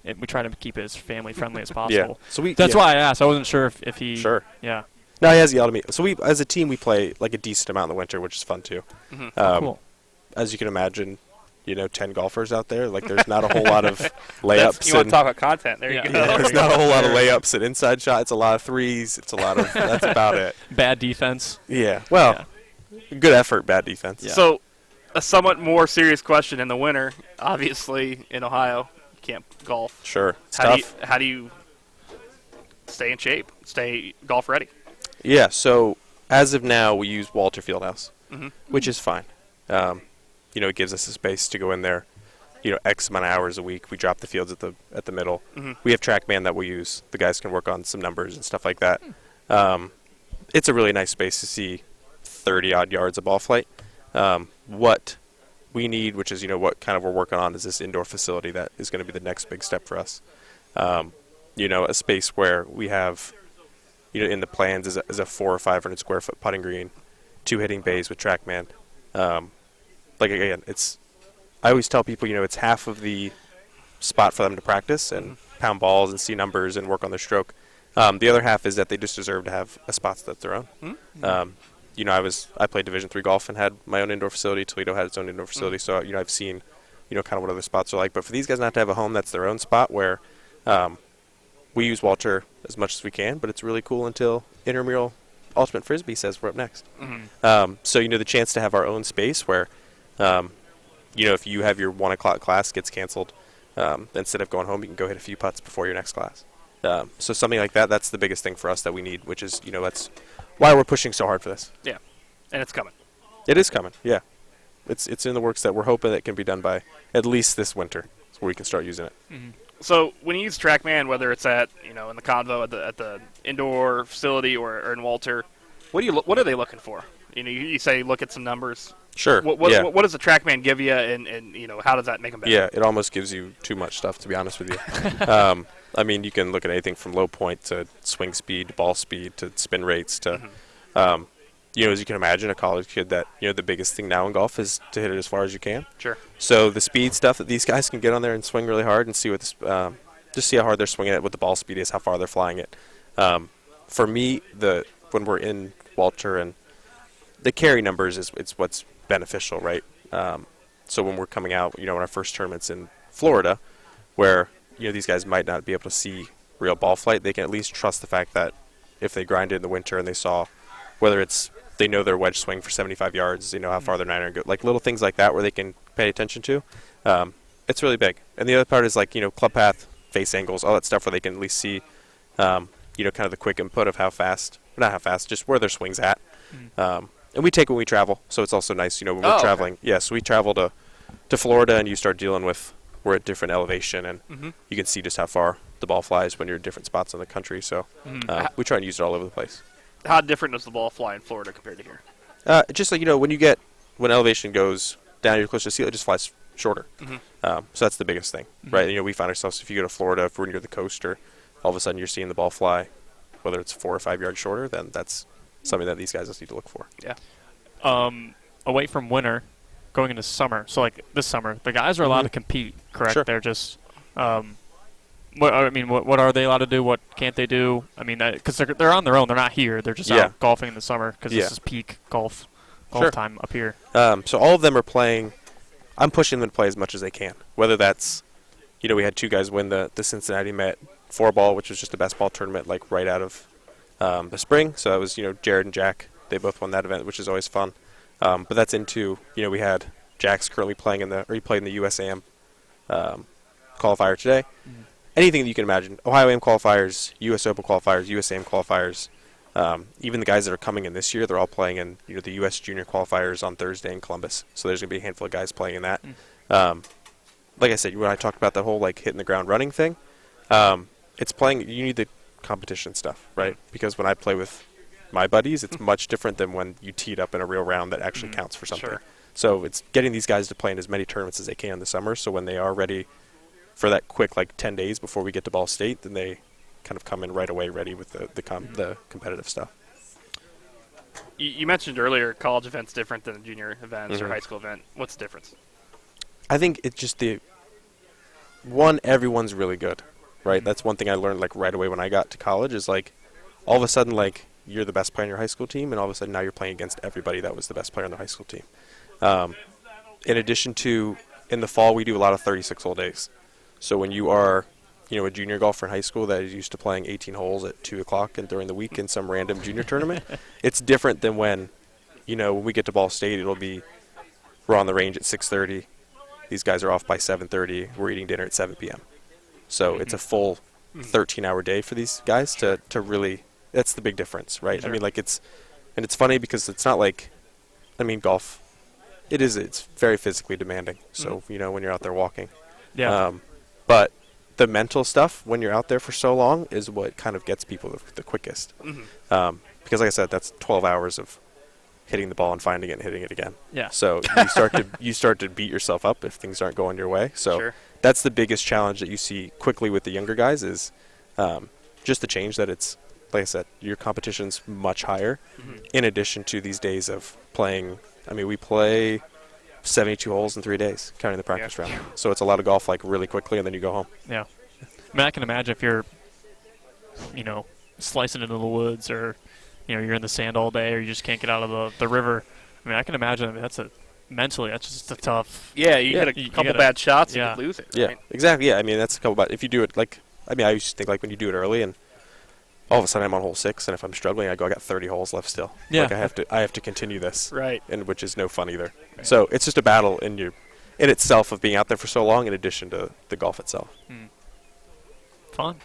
we try to keep it as family friendly as possible. Yeah. So we. That's yeah. why I asked. I wasn't sure if he. Sure. Yeah. No, he has yelled at me. So we, as a team, we play like a decent amount in the winter, which is fun too. Cool. As you can imagine, 10 golfers out there. Like, there's not a whole lot of layups. You want and- to talk about content? There Yeah. you go. Yeah, there's not a whole lot of layups and inside shots. It's a lot of threes. It's a lot of. That's about it. Bad defense. Yeah. Well, good effort, bad defense. Yeah. So, a somewhat more serious question in the winter. Obviously, in Ohio, you can't golf. Sure. It's How tough. do you stay in shape? Stay golf ready? Yeah. So as of now, we use Walter Fieldhouse, Mhm. which is fine. It gives us a space to go in there. X amount of hours a week. We drop the fields at the middle. Mhm. We have TrackMan that we use. The guys can work on some numbers and stuff like that. It's a really nice space to see 30-odd yards of ball flight. What we need, which is what kind of we're working on, is this indoor facility that is going to be the next big step for us. A space where we have, in the plans is a 400 or 500 square foot putting green, 2 hitting bays with TrackMan. Again, I always tell people, it's half of the spot for them to practice and pound balls and see numbers and work on their stroke. The other half is that they just deserve to have a spot that's their own. I played Division III golf and had my own indoor facility. Toledo had its own indoor facility, so I've seen, kind of what other spots are like. But for these guys not to have a home that's their own spot, where we use Walter as much as we can, but it's really cool until intramural ultimate frisbee says we're up next. So the chance to have our own space where, if you have your 1 o'clock class gets canceled, instead of going home, you can go hit a few putts before your next class. So something like that, that's the biggest thing for us that we need, which is, that's why we're pushing so hard for this. Yeah, and it's coming. It is coming, yeah. It's in the works that we're hoping it can be done by at least this winter, where we can start using it. So when you use TrackMan, whether it's at in the convo at the indoor facility or in Walter, what are they looking for? You say look at some numbers. Sure. What does the TrackMan give you, and how does that make them better? Yeah, it almost gives you too much stuff, to be honest with you. You can look at anything from low point to swing speed, to ball speed, to spin rates, to, as you can imagine, a college kid that, the biggest thing now in golf is to hit it as far as you can. Sure. So the speed stuff that these guys can get on there and swing really hard and see what just see how hard they're swinging it, what the ball speed is, how far they're flying it. For me, when we're in Walter and the carry numbers it's what's beneficial, right? So when we're coming out, in our first tournaments in Florida, where these guys might not be able to see real ball flight, they can at least trust the fact that if they grind it in the winter and they saw whether it's they know their wedge swing for 75 yards, how far their niner go, like little things like that where they can pay attention to. It's really big. And the other part is club path, face angles, all that stuff where they can at least see, kind of the quick input of not how fast, just where their swing's at. And we take when we travel, so it's also nice, when we're traveling. Okay. Yeah, so we travel to Florida, and you start dealing with, we're at different elevation, and you can see just how far the ball flies when you're at different spots in the country. So we try and use it all over the place. How different does the ball fly in Florida compared to here? Just like, when elevation goes down, you're close to the sea, it just flies shorter. So that's the biggest thing, right? We find ourselves, if you go to Florida, if we're near the coast, or all of a sudden you're seeing the ball fly, whether it's 4 or 5 yards shorter, then that's something that these guys just need to look for. Yeah. Away from winter, going into summer. So this summer, the guys are allowed to compete, correct? Sure. They're just What are they allowed to do? What can't they do? I mean, because they're on their own. They're not here. They're just out golfing in the summer because this is peak golf time up here. So all of them are playing. I'm pushing them to play as much as they can. Whether that's, we had 2 guys win the Cincinnati Met 4-ball, which was just the best ball tournament, like right out of the spring. So that was, Jared and Jack. They both won that event, which is always fun. But that's into, we had Jack's currently playing he played in the USAM qualifier today. Mm-hmm. Anything that you can imagine. Ohio AM qualifiers, US Open qualifiers, USAM qualifiers. Even the guys that are coming in this year, they're all playing in the U.S. Junior qualifiers on Thursday in Columbus. So there's going to be a handful of guys playing in that. Like I said, when I talked about the whole hitting the ground running thing, it's playing. You need the competition stuff, right? Because when I play with my buddies, it's much different than when you teed up in a real round that actually counts for something. Sure. So it's getting these guys to play in as many tournaments as they can in the summer. So when they are ready for that quick 10 days before we get to Ball State, then they kind of come in right away ready with the competitive stuff. You mentioned earlier college events different than junior events or high school event. What's the difference? I think it's just everyone's really good, right? That's one thing I learned right away when I got to college is all of a sudden you're the best player on your high school team, and all of a sudden now you're playing against everybody that was the best player on the high school team. In addition to, in the fall we do a lot of 36-hole days. So when you are a junior golfer in high school that is used to playing 18 holes at 2 o'clock and during the week in some random junior tournament, it's different than when we get to Ball State, we're on the range at 6:30. These guys are off by 7:30. We're eating dinner at 7 p.m. So it's a full 13-hour day for these guys to really, that's the big difference, right? Sure. I mean, it's funny because it's not golf, it's very physically demanding. So, when you're out there walking. Yeah. But the mental stuff when you're out there for so long is what kind of gets people the quickest. Because like I said, that's 12 hours of hitting the ball and finding it and hitting it again. Yeah. So you start to beat yourself up if things aren't going your way. So that's the biggest challenge that you see quickly with the younger guys is just the change that it's, like I said, your competition's much higher in addition to these days of playing. I mean, we play 72 holes in 3 days, counting the practice round. So it's a lot of golf really quickly, and then you go home. Yeah. I mean, I can imagine if you're, slicing into the woods or, you're in the sand all day or you just can't get out of the river. I mean, I can imagine that's just a tough. Yeah, you hit a couple bad shots, you could lose it. Yeah, right? exactly. Yeah, I mean, that's a couple bad. If you do it I used to think when you do it early and all of a sudden I'm on hole 6, and if I'm struggling, I got 30 holes left still. Yeah. I have to continue this. Right. And which is no fun either. Right. So it's just a battle in itself of being out there for so long in addition to the golf itself. Fun.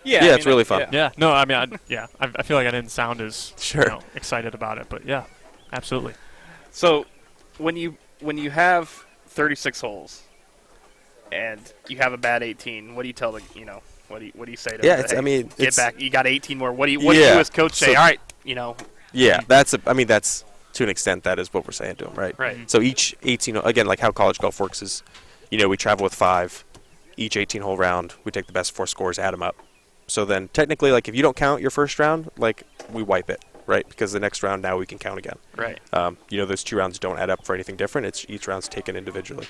Yeah, it's really fun. Yeah. No, I mean, I feel like I didn't sound as excited about it, but yeah, absolutely. So when you have 36 holes and you have a bad 18, what do you tell what do you say to them? Yeah, get back. You got 18 more. What do you as coach say? All right, Yeah, that's to an extent that is what we're saying to them, right? Right. So each 18, again, how college golf works is, we travel with 5. Each 18-hole round, we take the best 4 scores, add them up. So then technically, if you don't count your first round, we wipe it, right? Because the next round now we can count again. Right. Those 2 rounds don't add up for anything different. It's each round's taken individually.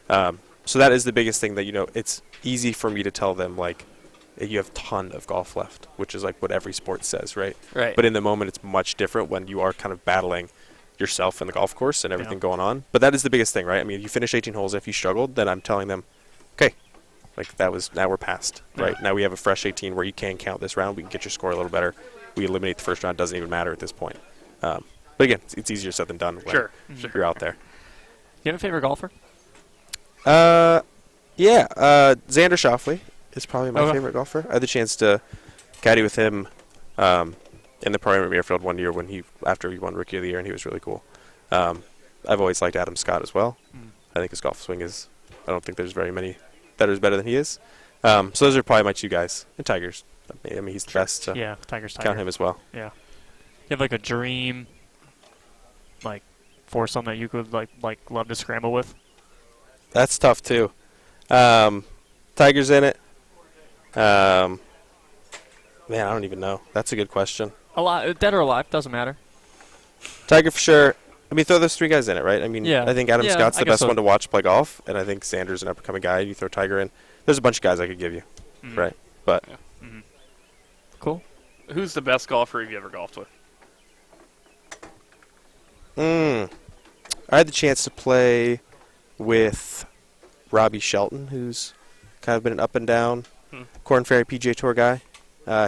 So that is the biggest thing that, it's easy for me to tell them, you have a ton of golf left, which is what every sport says, right? Right. But in the moment, it's much different when you are kind of battling yourself in the golf course and everything going on. But that is the biggest thing, right? I mean, you finish 18 holes. If you struggled, then I'm telling them, okay, now we're past, right? Now we have a fresh 18 where you can count this round. We can get your score a little better. We eliminate the first round. Doesn't even matter at this point. But again, it's easier said than done when you're out there. You have a favorite golfer? Xander Schauffele is probably my favorite golfer. I had the chance to caddy with him in the Pro Am at Muirfield one year after he won Rookie of the Year, and he was really cool. I've always liked Adam Scott as well. I think his golf swing is, I don't think there's very many that are better than he is. So those are probably my 2 guys. And Tiger's. I mean, he's the best. So Tiger's count him as well. Yeah. You have a dream, foursome that you could love to scramble with? That's tough too. Tiger's in it. Man, I don't even know. That's a good question. Dead or alive, doesn't matter. Tiger for sure. I mean, throw those 3 guys in it, right? I mean, I think Adam Scott's the best one to watch play golf, and I think Xander's an up-and-coming guy. You throw Tiger in. There's a bunch of guys I could give you. right? But Cool. Who's the best golfer you've ever golfed with? I had the chance to play with Robbie Shelton, who's kind of been an up and down Korn Ferry PGA Tour guy.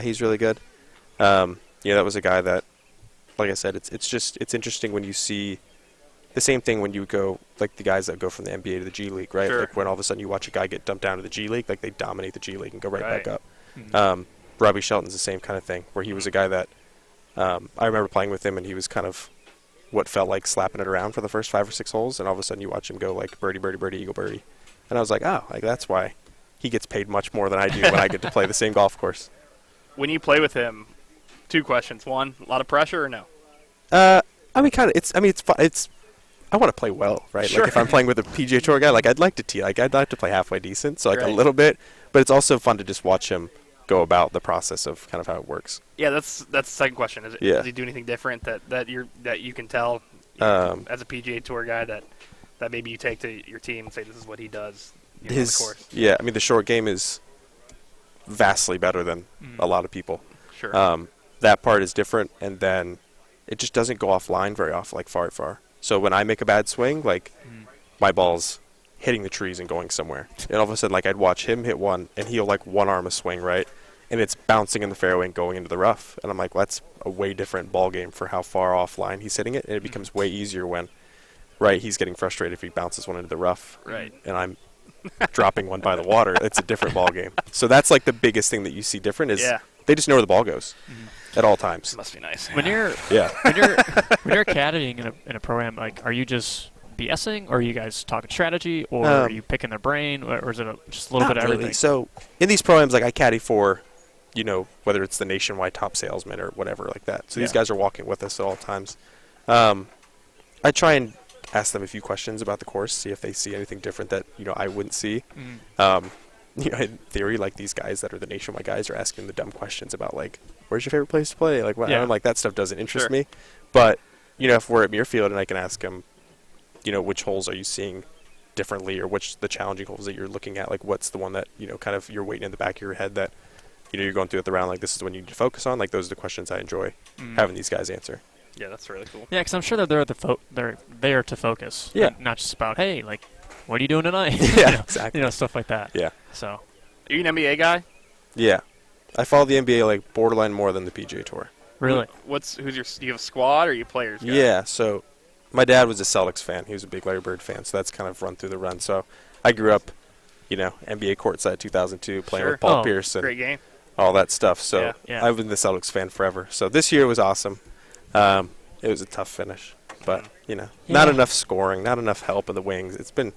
He's really good. That was a guy that, like I said, it's interesting when you see the same thing when you go, like the guys that go from the NBA to the G League, right? Sure. Like when all of a sudden you watch a guy get dumped down to the G League, like they dominate the G League and go right back up. Robbie Shelton's the same kind of thing, where he was a guy that I remember playing with him, and he was kind of what felt like slapping it around for the first 5 or 6 holes, and all of a sudden you watch him go like birdie, birdie, birdie, eagle, birdie. And I was like, oh, like that's why he gets paid much more than I do when I get to play the same golf course. When you play with him, 2 questions. One, a lot of pressure or no? I mean, kind of. It's fun. I want to play well, right? Sure. Like if I'm playing with a PGA Tour guy, like I'd like to tee, like I'd like to play halfway decent, so like Right. a little bit. But it's also fun to just watch him go about the process of kind of how it works. Yeah, that's the second question. Does he do anything different that you can tell as a PGA Tour guy that maybe you take to your team and say this is what he does on the course? Yeah, I mean the short game is vastly better than a lot of people. Sure. That part is different, and then it just doesn't go offline very often, like far. So when I make a bad swing, like my ball's hitting the trees and going somewhere. And all of a sudden, like I'd watch him hit one, and he'll like one arm a swing, right? And it's bouncing in the fairway and going into the rough. And I'm like, well, that's a way different ball game for how far offline he's hitting it. And it becomes way easier when, right, he's getting frustrated if he bounces one into the rough. Right. And I'm dropping one by the water. It's a different ball game. So that's like the biggest thing that you see different is they just know where the ball goes at all times. Must be nice. When you're when you're caddying in a program, like, are you just BSing, or are you guys talking strategy, or are you picking their brain, or is it just a little bit of Really. everything? So in these programs, like I caddy for, whether it's the nationwide top salesman or whatever like that. So these guys are walking with us at all times. I try and ask them a few questions about the course, see if they see anything different that I wouldn't see. In theory, like these guys that are the nationwide guys are asking the dumb questions about like, where's your favorite place to play? Like, I'm like, that stuff doesn't interest me. But if we're at Muirfield and I can ask them, which holes are you seeing differently, or which the challenging holes that you're looking at, like what's the one that kind of you're waiting in the back of your head that you're going through at the round, like this is when you need to focus on. Like those are the questions I enjoy having these guys answer. Yeah, that's really cool. Yeah, because I'm sure that they're there to focus. Yeah. Not just about, hey, like, what are you doing tonight? Yeah, exactly. Stuff like that. Yeah. So. Are you an NBA guy? Yeah. I follow the NBA like borderline more than the PGA Tour. Really? Do you have a squad, or are you players guy? Yeah, so my dad was a Celtics fan. He was a big Larry Bird fan, so that's kind of run through the run. So I grew up, NBA courtside 2002, playing with Paul Pierce and Great game. all that stuff. So Yeah. I've been the Celtics fan forever. So this year was awesome. It was a tough finish, but not enough scoring, not enough help in the wings. It's been,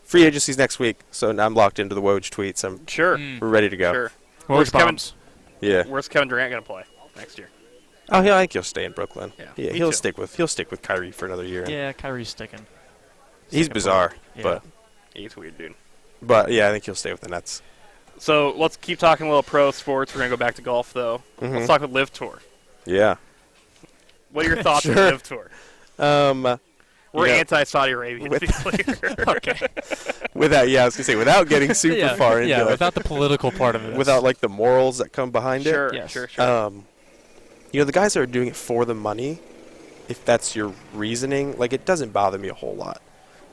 free agency's next week, so now I'm locked into the Woj tweets. We're ready to go. Sure. Where's bombs? Yeah. Where's Kevin Durant going to play next year? Oh, I think he'll stay in Brooklyn. Yeah, me he'll too. stick with Kyrie for another year. Yeah, Kyrie's sticking. He's bizarre, but He's weird, dude. yeah, I think he'll stay with the Nets. So let's keep talking a little pro sports. We're going to go back to golf, though. Let's talk about Live Tour. Yeah. What are your thoughts on Live Tour? We're anti-Saudi Arabia, to be clear. Okay. I was gonna say without getting super far into it. Without the political part of it. Without like the morals that come behind Sure, it. Yes. sure. The guys that are doing it for the money, if that's your reasoning, like it doesn't bother me a whole lot.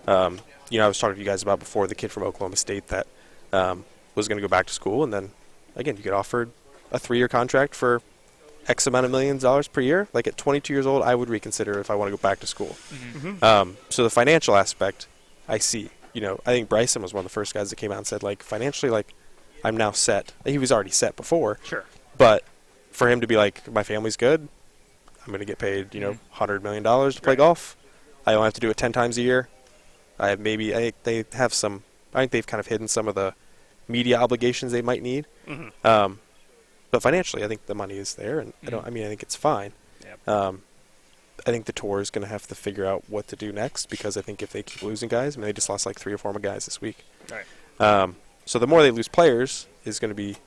I was talking to you guys about before the kid from Oklahoma State that was going to go back to school, and then again you get offered a 3-year contract for X amount of millions of dollars per year. Like at 22 years old, I would reconsider if I want to go back to school. So the financial aspect, I see. I think Bryson was one of the first guys that came out and said, like, financially, like, I'm now set. He was already set before. Sure. But for him to be like, my family's good, I'm going to get paid, $100 million to play golf. I only have to do it 10 times a year. I think they've kind of hidden some of the media obligations they might need. But financially, I think the money is there, and I think it's fine. Yep. I think the tour is going to have to figure out what to do next, because I think if they keep losing guys, they just lost like 3 or 4 more guys this week. Right. So the more they lose players is going to be,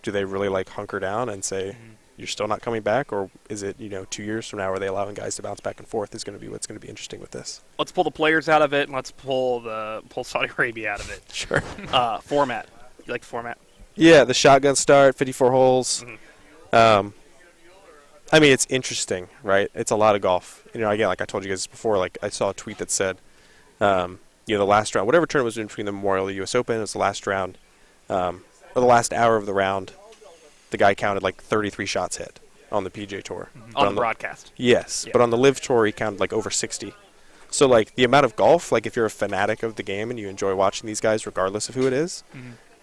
do they really like hunker down and say you're still not coming back, or is it 2 years from now are they allowing guys to bounce back and forth? Is going to be what's going to be interesting with this. Let's pull the players out of it, and let's pull Saudi Arabia out of it. Sure. Format. You like the format? Yeah, the shotgun start, 54 holes. Mm-hmm. I mean, it's interesting, right? It's a lot of golf. You know, again, like I told you guys before, like I saw a tweet that said, the last round, whatever tournament was in between the Memorial and the U.S. Open, it was the last round, or the last hour of the round, the guy counted like 33 shots hit on the PGA Tour. On the broadcast. Yes, Yeah. but on the Live Tour, he counted like over 60. So, like, the amount of golf, like, if you're a fanatic of the game and you enjoy watching these guys regardless of who it is,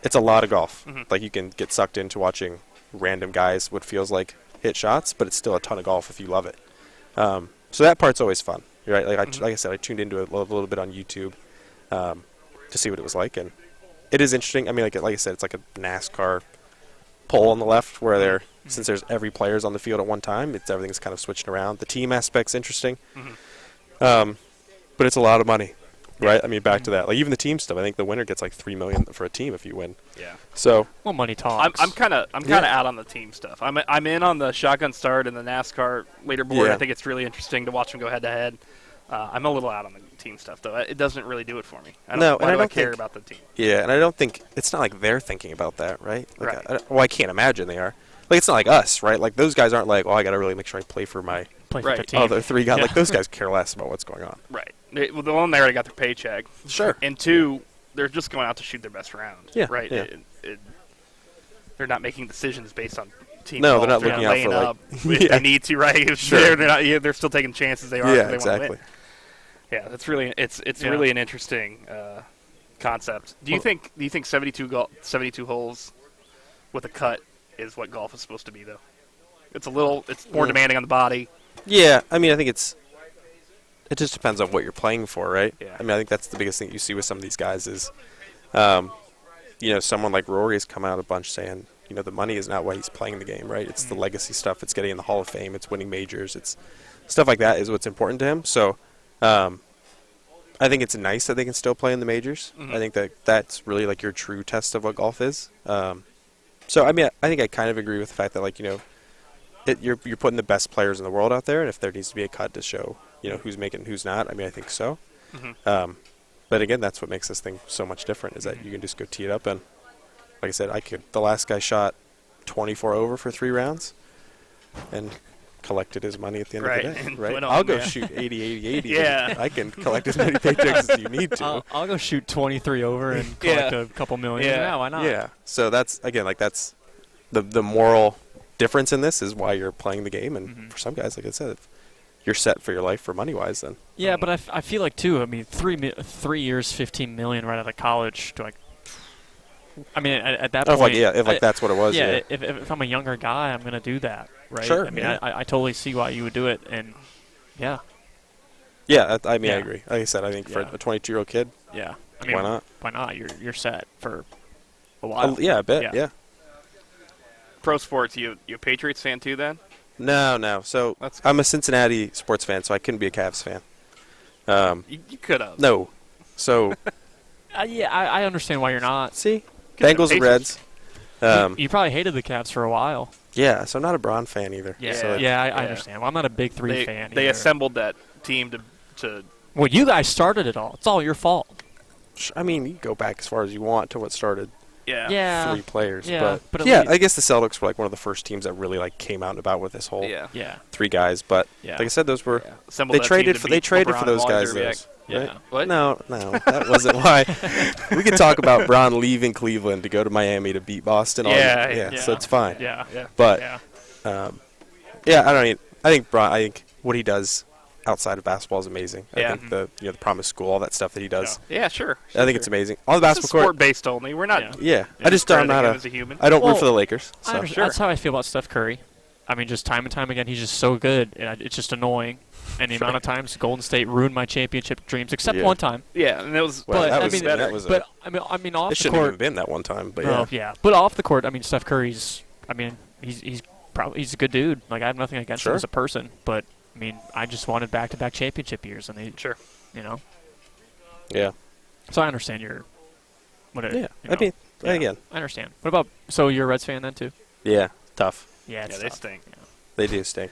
it's a lot of golf. Like, you can get sucked into watching random guys, what feels like hit shots, but it's still a ton of golf if you love it. So that part's always fun, right? Like, like I said, I tuned into it a little bit on YouTube to see what it was like, and it is interesting. I mean, like I said, it's like a NASCAR pole on the left where they're, since there's every player's on the field at one time, everything's kind of switching around. The team aspect's interesting. But it's a lot of money, right? I mean, back to that. Like, even the team stuff, I think the winner gets like $3 million for a team if you win. Yeah. So, Well, money talks. I'm kind of out on the team stuff. I'm in on the shotgun start and the NASCAR leaderboard. Yeah. I think it's really interesting to watch them go head to head. I'm a little out on the team stuff though. It doesn't really do it for me. I don't care about the team. yeah, and I don't think, it's not like they're thinking about that, right? Like, Right. I can't imagine they are. Like, it's not like us, right? Like, those guys aren't like, I got to really make sure I play for my Play for Right. the team. other three guys. Yeah. Like, those guys care less about what's going on. Right. Well, the one they already got their paycheck. Sure. And two, they're just going out to shoot their best round. Yeah, Right. yeah. They're not making decisions based on team. No, golf. they're not looking out laying for, like- up if Yeah. they need to. Right. If Sure. they're still taking chances. They are. Yeah, if they exactly. Want to win. Yeah, that's really it's Yeah. really an interesting concept. Do you think 72 holes with a cut is what golf is supposed to be though? It's more demanding on the body. Yeah, I mean, I think it just depends on what you're playing for, right? Yeah. I mean, I think that's the biggest thing you see with some of these guys is, someone like Rory has come out a bunch saying, the money is not why he's playing the game, right? It's the legacy stuff. It's getting in the Hall of Fame. It's winning majors. It's stuff like that is what's important to him. So, I think it's nice that they can still play in the majors. I think that's really like your true test of what golf is. So, I mean, I think I kind of agree with the fact that, like, you're putting the best players in the world out there, and if there needs to be a cut to show, who's making and who's not, I mean, I think so. But again, that's what makes this thing so much different is that you can just go tee it up, and like I said, the last guy shot 24 over for 3 rounds and collected his money at the end Right, of the day, and right? went I'll on, go yeah. shoot 80. Yeah. I can collect as many paychecks as you need to. I'll go shoot 23 over and collect a couple million. Yeah. Yeah, why not? Yeah. So that's the moral difference in this is why you're playing the game, and for some guys, like I said, if you're set for your life for money wise, then Yeah, but I feel like too. I mean, 3 years, 15 million right out of college. I mean, at that point, if that's what it was. yeah. Yeah. If I'm a younger guy, I'm gonna do that, right? Sure, I mean, yeah. I totally see why you would do it, and yeah, Yeah. I mean, I Yeah. agree. Like I said, I think for Yeah. a 22-year-old kid, yeah. I mean, why not? Why not? You're set for a while. Yeah, I bet. Yeah. Pro sports, you a Patriots fan too then? No. So That's- I'm a Cincinnati sports fan, so I couldn't be a Cavs fan. You could have. No. So Yeah, I understand why you're not. see, Good Bengals and Pacers. Reds. You probably hated the Cavs for a while. Yeah. So I'm not a Braun fan either. Yeah, So I Yeah. understand. Well, I'm not a big 3 fan. They either. assembled that team to Well, you guys started it all. It's all your fault. I mean, you can go back as far as you want to what started Yeah. 3 players. Yeah, but at yeah, least- I guess the Celtics were like one of the first teams that really like came out and about with this whole yeah. Yeah. 3 guys. But Yeah. like I said, those were Assembled they that traded team for to beat LeBron for those and guys. Lonzo Those, Riak. Yeah. right? What? No, that wasn't why. We could talk about Braun leaving Cleveland to go to Miami to beat Boston. Yeah. So it's fine. Yeah. Yeah. But Yeah. I think Braun. I think what he does outside of basketball is amazing. Yeah. I think the promise school, all that stuff that he does. Yeah, sure. I think it's amazing. On the It's basketball court. sport based only. We're not. Yeah. Yeah, I just I'm not as a human. I don't root Well, for the Lakers. I So. understand. That's how I feel about Steph Curry. I mean, just time and time again, he's just so good, and it's just annoying. And the amount of times Golden State ruined my championship dreams, except Yeah. one time. Yeah, and it was. Well, But, that I was mean, that was. But I mean, off It the shouldn't have court. even been that one time. But Well, yeah. yeah. But off the court, I mean, Steph Curry's. I mean, he's a good dude. Like, I have nothing against him Sure. as a person, but I mean, I just wanted back-to-back championship years, and they, Sure. Yeah. So I understand your. Whatever. Yeah. you I know. mean, Yeah. again, I understand. What about? So you're a Reds fan then too? yeah, tough. Yeah, it's Yeah, they tough. stink. They do stink.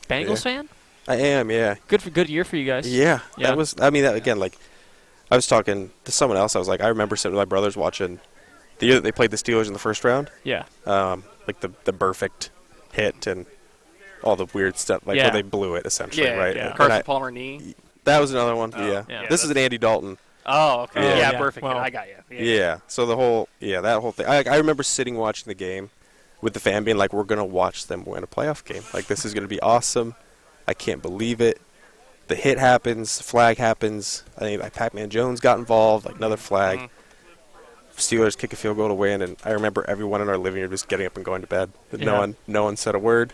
Bengals Yeah. fan? I am. Yeah. Good year for you guys. Yeah. Yeah. That was. I mean, that, again, like, I was talking to someone else. I was like, I remember sitting with my brothers watching The year that they played the Steelers in the first round. Yeah. Like the perfect hit and all the weird stuff, like where they blew it essentially, right? Yeah. Carson Palmer knee. That was another one. Yeah. This is an Andy Dalton. Oh, okay. Yeah. Yeah, perfect. Well, I got you. Yeah. So that whole thing. I remember sitting watching the game with the fan being like, we're gonna watch them win a playoff game. Like, this is gonna be awesome. I can't believe it. The hit happens, the flag happens. I think like Pac-Man Jones got involved, like another flag. Steelers kick a field goal to win, and I remember everyone in our living room just getting up and going to bed. No one said a word.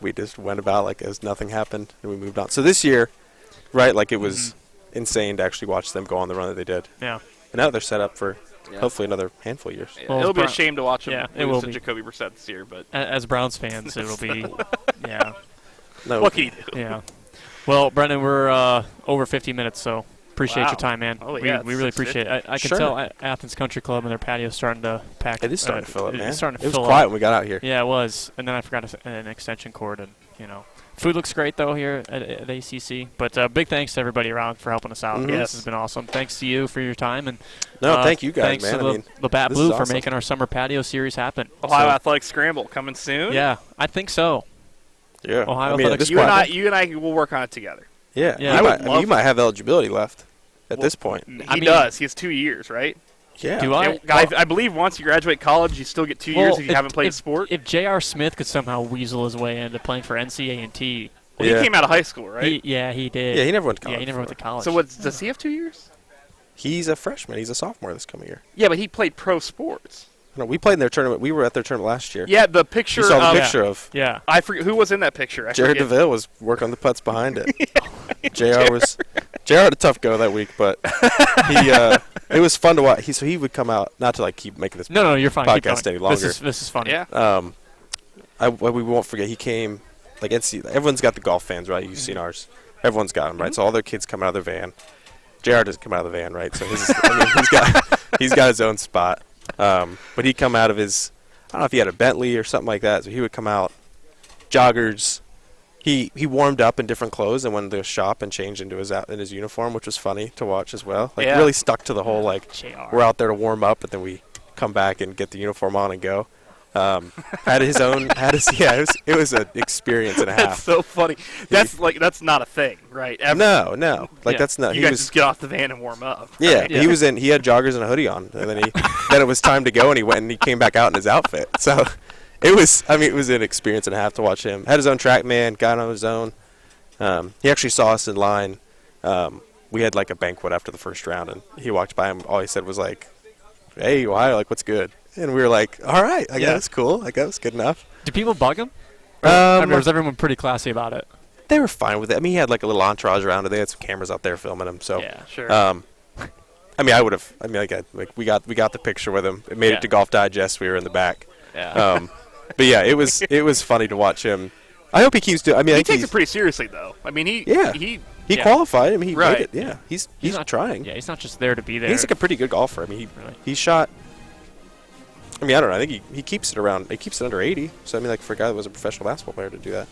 We just went about like as nothing happened, and we moved on. So this year, right, like it was insane to actually watch them go on the run that they did. Yeah. And now they're set up for hopefully another handful of years. Well, it'll be a shame to watch them it lose will to be. Jacoby Brissett this year, but As Browns fans, it'll be, No, what can you do? Yeah. Well, Brennan, we're over 50 minutes, so appreciate Wow. your time, man. Oh, we yeah, really it's appreciate it. I can Sure. tell Athens Country Club and their patio is starting to pack. It is starting to fill up, man. It's starting to It was fill quiet up. when we got out here. Yeah, it was. And then I forgot an extension cord, and food looks great though here at ACC. But big thanks to everybody around for helping us out. Mhm. This has been awesome. Thanks to you for your time, and No, thank you guys, thanks man. to I mean, LaBatt this Blue is for awesome. making our summer patio series happen. Ohio So, Athletic Scramble coming soon. yeah, I think so. Yeah. Ohio I mean, at Athletics this You and point, you and I will work on it together. yeah. Yeah. You I might, would I mean, you love might have eligibility left at this point. He does. He has 2 years, right? Yeah. Do I? I believe once you graduate college, you still get 2 years if you haven't played sport. If J.R. Smith could somehow weasel his way into playing for NCAA&T, Well, Yeah. he came out of high school, right? he did. Yeah, he never went to college. Yeah, he never went to college. So does he have 2 years? He's a freshman. He's a sophomore this coming year. Yeah, but he played pro sports. No, we played in their tournament. We were at their tournament last year. Yeah, the picture. You saw the of, picture of Yeah. I forget who was in that picture. I Jared forget. DeVille was working on the putts behind it. JR had a tough go that week, but it was fun to watch. He would come out, not to like keep making this No, you're fine. Keep podcast going. any longer. This is funny. Yeah. We won't forget he came like everyone's got the golf fans, right? You've seen ours. Everyone's got them, right? So all their kids come out of their van. JR doesn't come out of the van, right? So he's got his own spot. But he'd come out of his, I don't know if he had a Bentley or something like that. So he would come out, joggers. He warmed up in different clothes and went to the shop and changed into his uniform, which was funny to watch as well. Like really stuck to the whole like JR. we're out there to warm up, but then we come back and get the uniform on and go. It was an experience and a half. That's so funny. That's not a thing, right? No, like Yeah. that's not. You guys just get off the van and warm up. Yeah, right? he had joggers and a hoodie on, and then then it was time to go, and he went and he came back out in his outfit. So it was an experience and a half to watch him. Had his own track man, got on his own. He actually saw us in line. We had like a banquet after the first round, and he walked by, and all he said was like, "Hey, Ohio, like what's good?" And we were like, "All right, I guess cool. I guess good enough." Do people bug him? Or was Um, everyone pretty classy about it? They were fine with it. I mean, he had like a little entourage around it. They had some cameras out there filming him. So, Yeah, sure. I mean, I would have. I mean, like we got the picture with him. It made it to Golf Digest. We were in the back. Yeah. But yeah, it was funny to watch him. I hope he keeps doing. I mean, he I think takes it pretty seriously, though. I mean, he he qualified. I mean, he Right. made it. Yeah, he's not trying. Yeah, he's not just there to be there. He's like a pretty good golfer. I mean, he shot. I mean, I don't know. I think he keeps it around. He keeps it under 80. So I mean, like for a guy that was a professional basketball player to do that,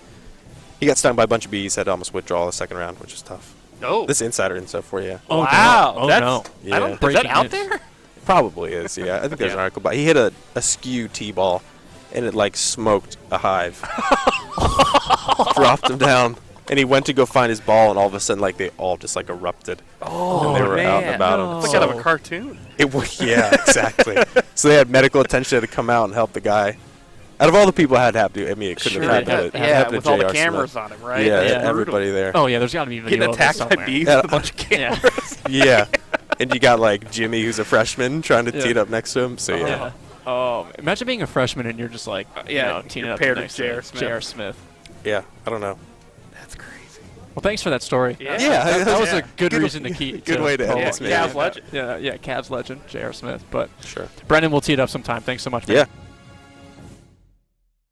he got stung by a bunch of bees. Had to almost withdraw the second round, which is tough. Oh, This insider and stuff for you. Oh, wow. no. Oh, That's, no. I don't. Yeah. Is that Breaking out news. there? Probably is. Yeah, I think there's an article. But he hit a skew T-ball, and it like smoked a hive. Dropped him down, and he went to go find his ball, and all of a sudden, like they all just like erupted. Oh, and they were out and about him. It's like out of a cartoon. It was, yeah, exactly. So they had medical attention to come out and help the guy. Out of all the people it had to happen to, I mean, it couldn't have happened to Yeah, with all the J.R. cameras Smith. on him, right? Yeah, Yeah. everybody there. Oh yeah, there's got to be video Getting of it attacked by somewhere. bees Yeah. with a bunch of cameras. Yeah. Yeah, and you got like Jimmy, who's a freshman, trying to Yeah. tee it up next to him. So yeah, Yeah. Oh, imagine being a freshman and you're just like, yeah, teeing you're up paired next with to J.R. Smith. J.R. Smith. yeah. I don't know. That's crazy. Well, thanks for that story. Yeah. Yeah, That was Yeah. a good reason to keep. good way to end Yeah, this, man. Cavs legend. Yeah, Cavs legend, J.R. Smith. But Sure. Brennan will tee it up sometime. Thanks so much, man. Yeah.